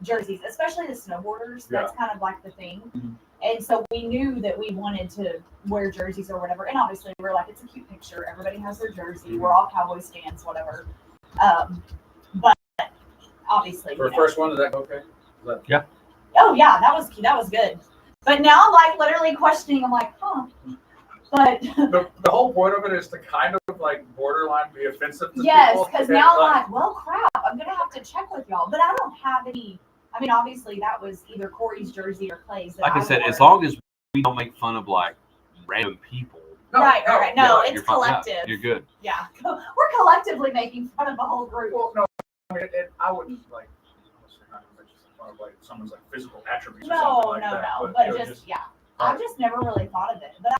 jerseys, especially the snowboarders. That's kind of like the thing. Mm-hmm. And so we knew that we wanted to wear jerseys or whatever. And obviously we're like, it's a cute picture. Everybody has their jersey. Mm-hmm. We're all Cowboys fans, whatever. But obviously. For the first one, did that go okay? Yeah. Oh yeah, that was good. But now I'm like literally questioning. I'm like, huh. But the whole point of it is to kind of borderline be offensive to people. Yes, because now I'm like, well, crap, I'm gonna have to check with y'all. But I don't have any. I mean, obviously that was either Corey's jersey or Clay's. Like I said, as long as we don't make fun of random people, Right. No, it's you're fine. Yeah, collective. you're good. Yeah. We're collectively making fun of the whole group. Well, no, I mean, I wouldn't like. Not to mention fun of like someone's like physical attributes or something like that. But you know, just yeah. I just never really thought of it. But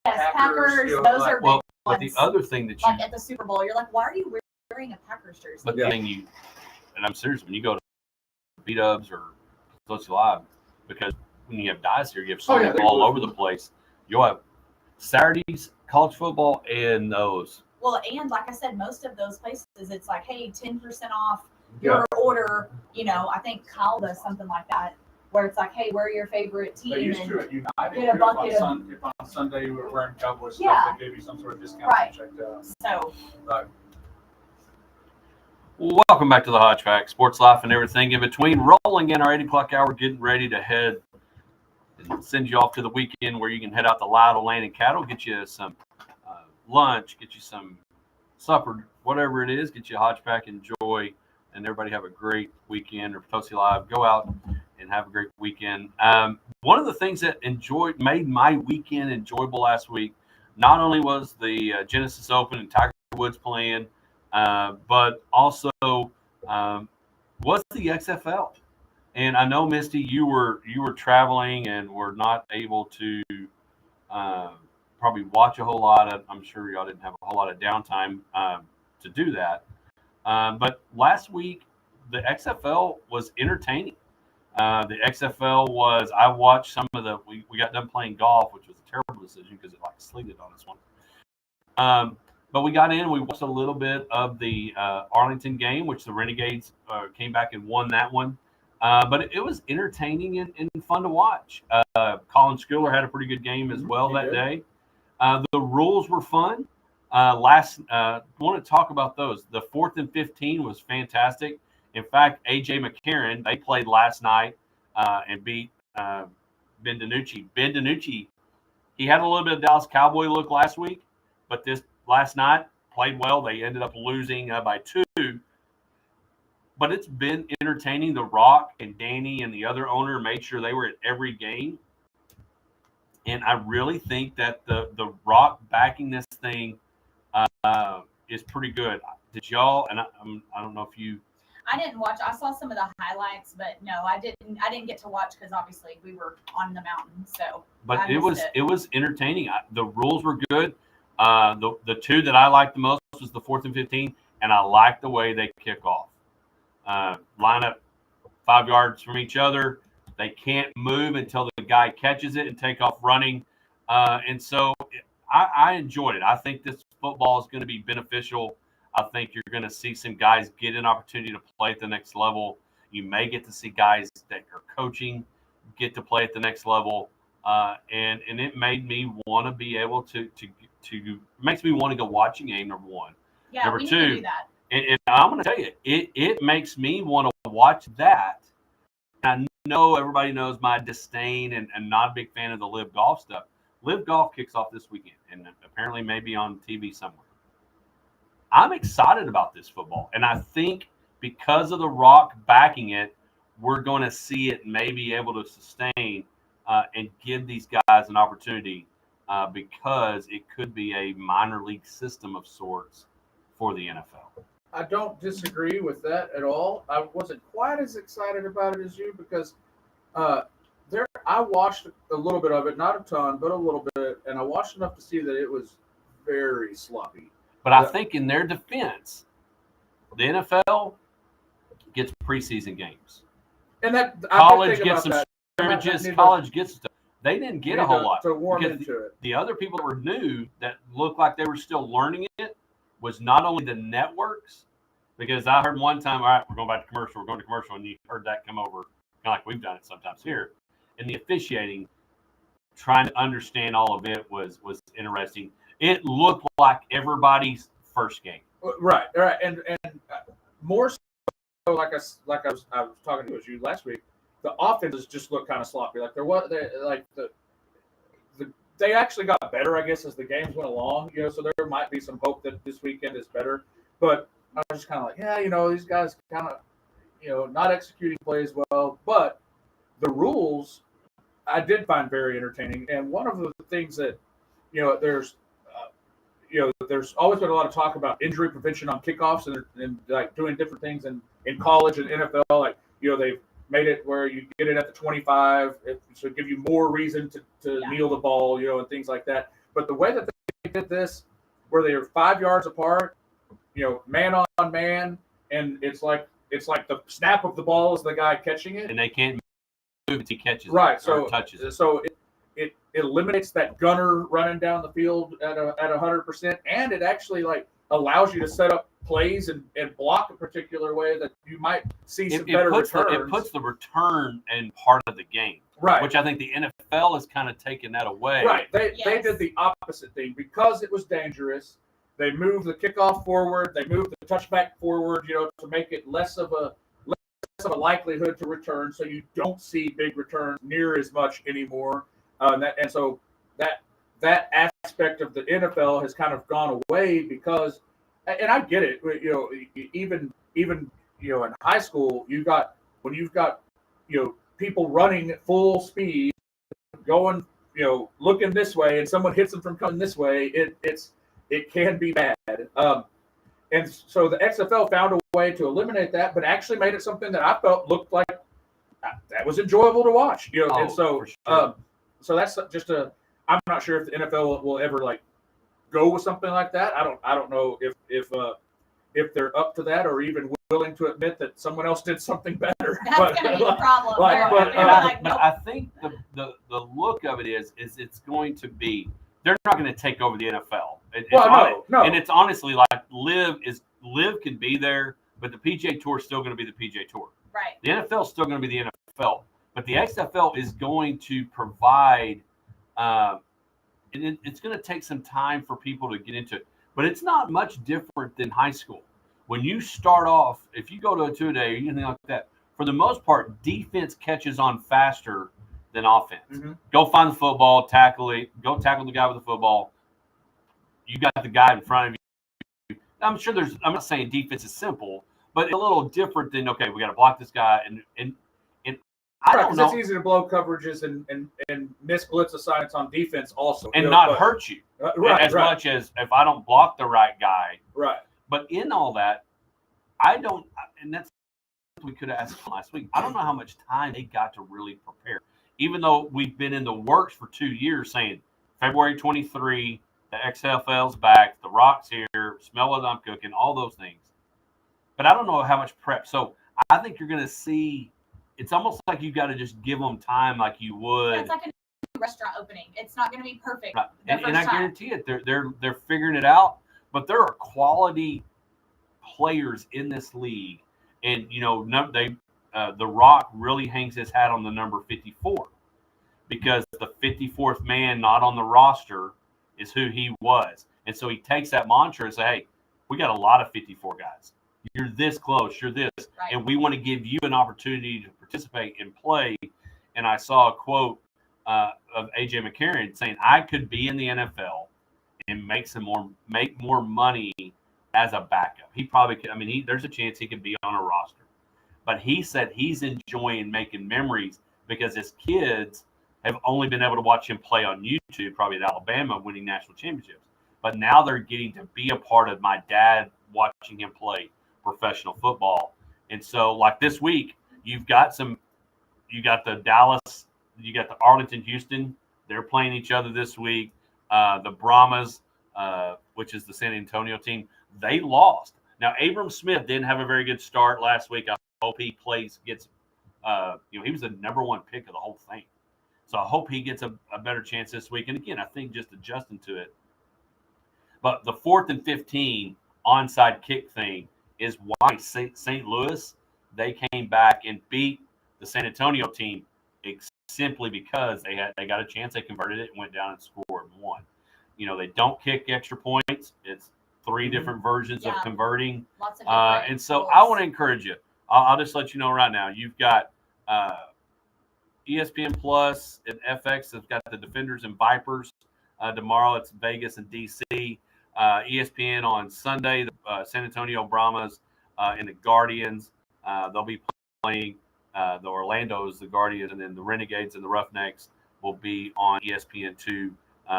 yes, Packers, those are big Well, but ones. the other thing that you Like at the Super Bowl, you're like, why are you wearing a Packers jersey? But the thing and I'm serious, when you go to B-Dubs or Social Live, because when you have dice here, you have so all over the place. You'll have Saturdays, college football, and those. Well, and like I said, most of those places, it's like, hey, 10% off your order. You know, I think Kyle does something like that, where it's like, hey, we're your favorite team. They used to at United. Get a bucket if on Sunday you were wearing Cowboys stuff, they gave you some sort of discount. Right. Checked out. So. Right. Welcome back to the Hodge Pack, sports life and everything in between. Rolling in our 8 o'clock hour, getting ready to head and send you off to the weekend where you can head out to Lytle Land and Cattle, get you some lunch, get you some supper, whatever it is, get you a Hodge Pack, enjoy, and everybody have a great weekend. Or Potosi Live, go out and have a great weekend. One of the things that made my weekend enjoyable last week, not only was the Genesis Open and Tiger Woods playing, but also was the XFL. And I know, Misty, you were traveling and were not able to probably watch a whole lot of. I'm sure y'all didn't have a whole lot of downtime to do that. But last week, the XFL was entertaining. The XFL was. I watched some of the. We got done playing golf, which was a terrible decision because it like sleeted on us one. But we got in. We watched a little bit of the Arlington game, which the Renegades came back and won that one. But it was entertaining and fun to watch. Colin Schooler had a pretty good game as well that day. The rules were fun. I want to talk about those. The 4th and 15 was fantastic. In fact, A.J. McCarron, they played last night and beat Ben DiNucci. Ben DiNucci, he had a little bit of Dallas Cowboy look last week, but this last night played well. They ended up losing by 2. But it's been entertaining. The Rock and Danny and the other owner made sure they were at every game. And I really think that the Rock backing this thing is pretty good. Did y'all? And I don't know if you. I didn't watch. I saw some of the highlights, but no, I didn't get to watch because obviously we were on the mountain. So. But it was entertaining. The rules were good. The two that I liked the most was the 4th and 15, and I liked the way they kick off. Line up 5 yards from each other. They can't move until the guy catches it and take off running. And so I enjoyed it. I think this football is going to be beneficial. I think you're going to see some guys get an opportunity to play at the next level. You may get to see guys that are coaching get to play at the next level. And it made me want to be able to makes me want to go watch a game, number one. Yeah, number we two, need to do that. And I'm going to tell you, it makes me want to watch that. I know everybody knows my disdain and not a big fan of the Live Golf stuff. Live Golf kicks off this weekend and apparently maybe on TV somewhere. I'm excited about this football. And I think because of the Rock backing it, we're going to see it maybe able to sustain and give these guys an opportunity because it could be a minor league system of sorts for the NFL. I don't disagree with that at all. I wasn't quite as excited about it as you because I watched a little bit of it, not a ton, but a little bit, and I watched enough to see that it was very sloppy. But I think in their defense, the NFL gets preseason games. And that college gets some scrimmages. College gets stuff. they didn't get need a whole lot to warm because into it. the other people that were new that looked like they were still learning it was not only the networks, because I heard one time, all right, we're going back to commercial, and you heard that come over, kind of like we've done it sometimes here. And the officiating, trying to understand all of it was interesting. It looked like everybody's first game. Right, and more so, like I was talking to you last week. The offenses just look kind of sloppy. Like they actually got better, I guess, as the games went along. So there might be some hope that this weekend is better. But I was just kind of like, yeah, these guys kind of, not executing plays well. But the rules I did find very entertaining. And one of the things that, there's always been a lot of talk about injury prevention on kickoffs and like doing different things in college and NFL. Like, they've made it where you get it at the 25, so give you more reason to kneel the ball, and things like that. But the way that they did this, where they are 5 yards apart, man on man, and it's like the snap of the ball is the guy catching it, and they can't move if he catches right. it or touches it. So it eliminates that gunner running down the field at 100%, and it actually allows you to set up plays and block a particular way that you might see some better returns. It puts the return in part of the game, right? Which I think the NFL has kind of taken that away. Right. They did the opposite thing because it was dangerous. They moved the kickoff forward. They moved the touchback forward, to make it less of a likelihood to return, so you don't see big returns near as much anymore. So that aspect of the NFL has kind of gone away because, and I get it, even in high school, you've got people running at full speed, going, looking this way, and someone hits them from coming this way. It can be bad. And so the XFL found a way to eliminate that, but actually made it something that I felt looked like that was enjoyable to watch. And so so that's just I'm not sure if the NFL will ever go with something like that. I don't know if they're up to that or even willing to admit that someone else did something better. That's going to be the problem. But I think the look of it is it's going to be, they're not going to take over the NFL. No. And it's honestly like Live can be there, but the PGA Tour is still going to be the PGA Tour. Right. The NFL is still going to be the NFL, but the XFL is going to provide, and it's going to take some time for people to get into it. But it's not much different than high school. When you start off, if you go to a two-day or anything like that, for the most part, defense catches on faster than offense. Mm-hmm. Go find the football, tackle it, go tackle the guy with the football. You got the guy in front of you. I'm not saying defense is simple, but it's a little different than, okay, we got to block this guy. And I don't know. It's easy to blow coverages and miss blitz assignments on defense also. And hurt you much as if I don't block the right guy. Right. But in all that, I don't, and that's what we could have asked last week. I don't know how much time they got to really prepare. Even though we've been in the works for 2 years saying February 23, the XFL's back, the Rock's here, smell what I'm cooking, all those things. But I don't know how much prep. So I think you're going to see, it's almost like you got to just give them time like you would. It's like a new restaurant opening. It's not going to be perfect. Right. And I guarantee it, they're figuring it out. But there are quality players in this league. And, The Rock really hangs his hat on the number 54 because the 54th man not on the roster is who he was. And so he takes that mantra and say, hey, we got a lot of 54 guys. You're this close. You're this. Right. And we want to give you an opportunity to participate and play. And I saw a quote of A.J. McCarron saying, I could be in the NFL and make more money as a backup. He probably could. I mean, there's a chance he could be on a roster. But he said he's enjoying making memories because his kids have only been able to watch him play on YouTube, probably at Alabama, winning national championships. But now they're getting to be a part of my dad watching him play professional football. And so, like this week, you got the Dallas, you got the Arlington, Houston. They're playing each other this week. The Brahmas, which is the San Antonio team, they lost. Now, Abram Smith didn't have a very good start last week. I hope he gets, he was the number one pick of the whole thing. So I hope he gets a better chance this week. And again, I think just adjusting to it. But the 4th and 15 onside kick thing is why St. Louis, they came back and beat the San Antonio team simply because they got a chance, they converted it, and went down and scored and won. They don't kick extra points. It's 3 different versions of converting. Lots of different and so rules. I want to encourage you. I'll just let you know right now. You've got ESPN Plus and FX have got the Defenders and Vipers. Tomorrow it's Vegas and DC. ESPN on Sunday, the San Antonio Brahmas and the Guardians. They'll be playing the Orlando's, the Guardians, and then the Renegades and the Roughnecks will be on ESPN2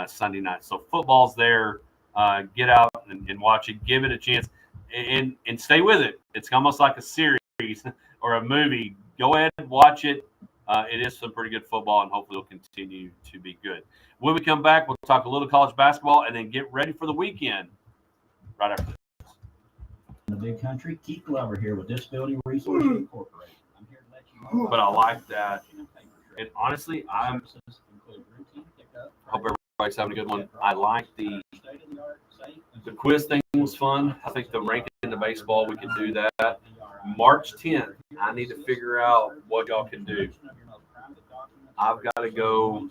Sunday night. So football's there. Get out and watch it. Give it a chance and stay with it. It's almost like a series or a movie. Go ahead and watch it. It is some pretty good football, and hopefully it'll continue to be good. When we come back, we'll talk a little college basketball and then get ready for the weekend right after this. In the big country, Keith Glover here with Disability Resources Incorporated. I'm here to let you know. But I like that. And honestly, I hope everybody's having a good one. I like the quiz thing was fun. I think the ranking in the baseball, we can do that. March 10th, I need to figure out what y'all can do. I've got to go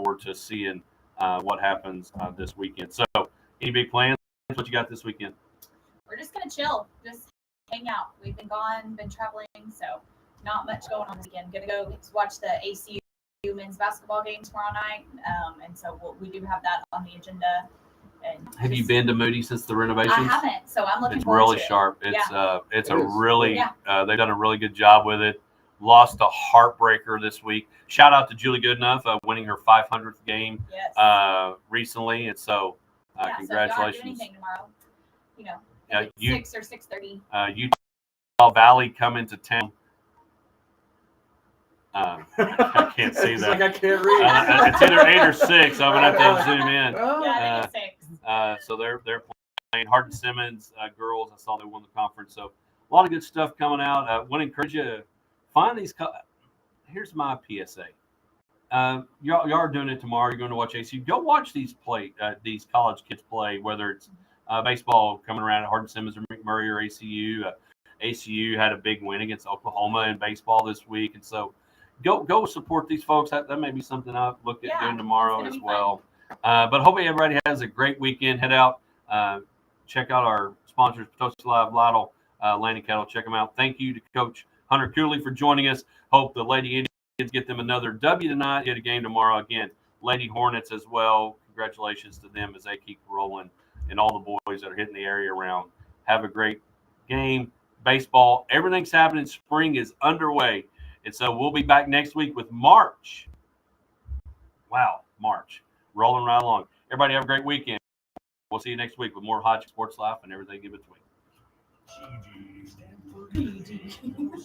forward to seeing what happens this weekend. So, any big plans? What you got this weekend? We're just gonna chill, just hang out. We've been gone, been traveling, so not much going on this weekend. Gonna go watch the ACU men's basketball game tomorrow night, and so we do have that on the agenda. And Have you been to Moody since the renovations? I haven't, so I'm looking It's forward really to it. sharp. It's It a is. really Yeah. they've done a really good job with it. Lost a heartbreaker this week. Shout out to Julie Goodenough winning her 500th game Yes. recently, and so Yeah, so if y'all congratulations. do anything tomorrow, Yeah, at 6 or 6:30. Utah Valley coming to town. I can't see It's that. like I can't read. It's either 8 or 6. I'm gonna have to zoom in. Yeah, I think it's 6. So they're playing Hardin Simmons girls. I saw they won the conference. So a lot of good stuff coming out. I want to encourage you to find these. Here's my PSA. Y'all are doing it tomorrow. You're going to watch ACU. Go watch these college kids play. Whether it's baseball coming around at Hardin Simmons or McMurray or ACU. ACU had a big win against Oklahoma in baseball this week, and so go support these folks. That may be something I'll look at doing tomorrow as well. But hopefully everybody has a great weekend. Head out, check out our sponsors, Potosi Live, Lytle, Landing Cattle. Check them out. Thank you to Coach Hunter Cooley for joining us. Hope the Lady Indians get them another W tonight. Hit a game tomorrow again. Lady Hornets as well. Congratulations to them as they keep rolling, and all the boys that are hitting the area around. Have a great game. Baseball, everything's happening. Spring is underway. And so we'll be back next week with March. Wow, March. Rolling right along. Everybody have a great weekend. We'll see you next week with more Hodge Sports Life and everything in between.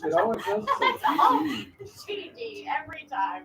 It always does say GG every time.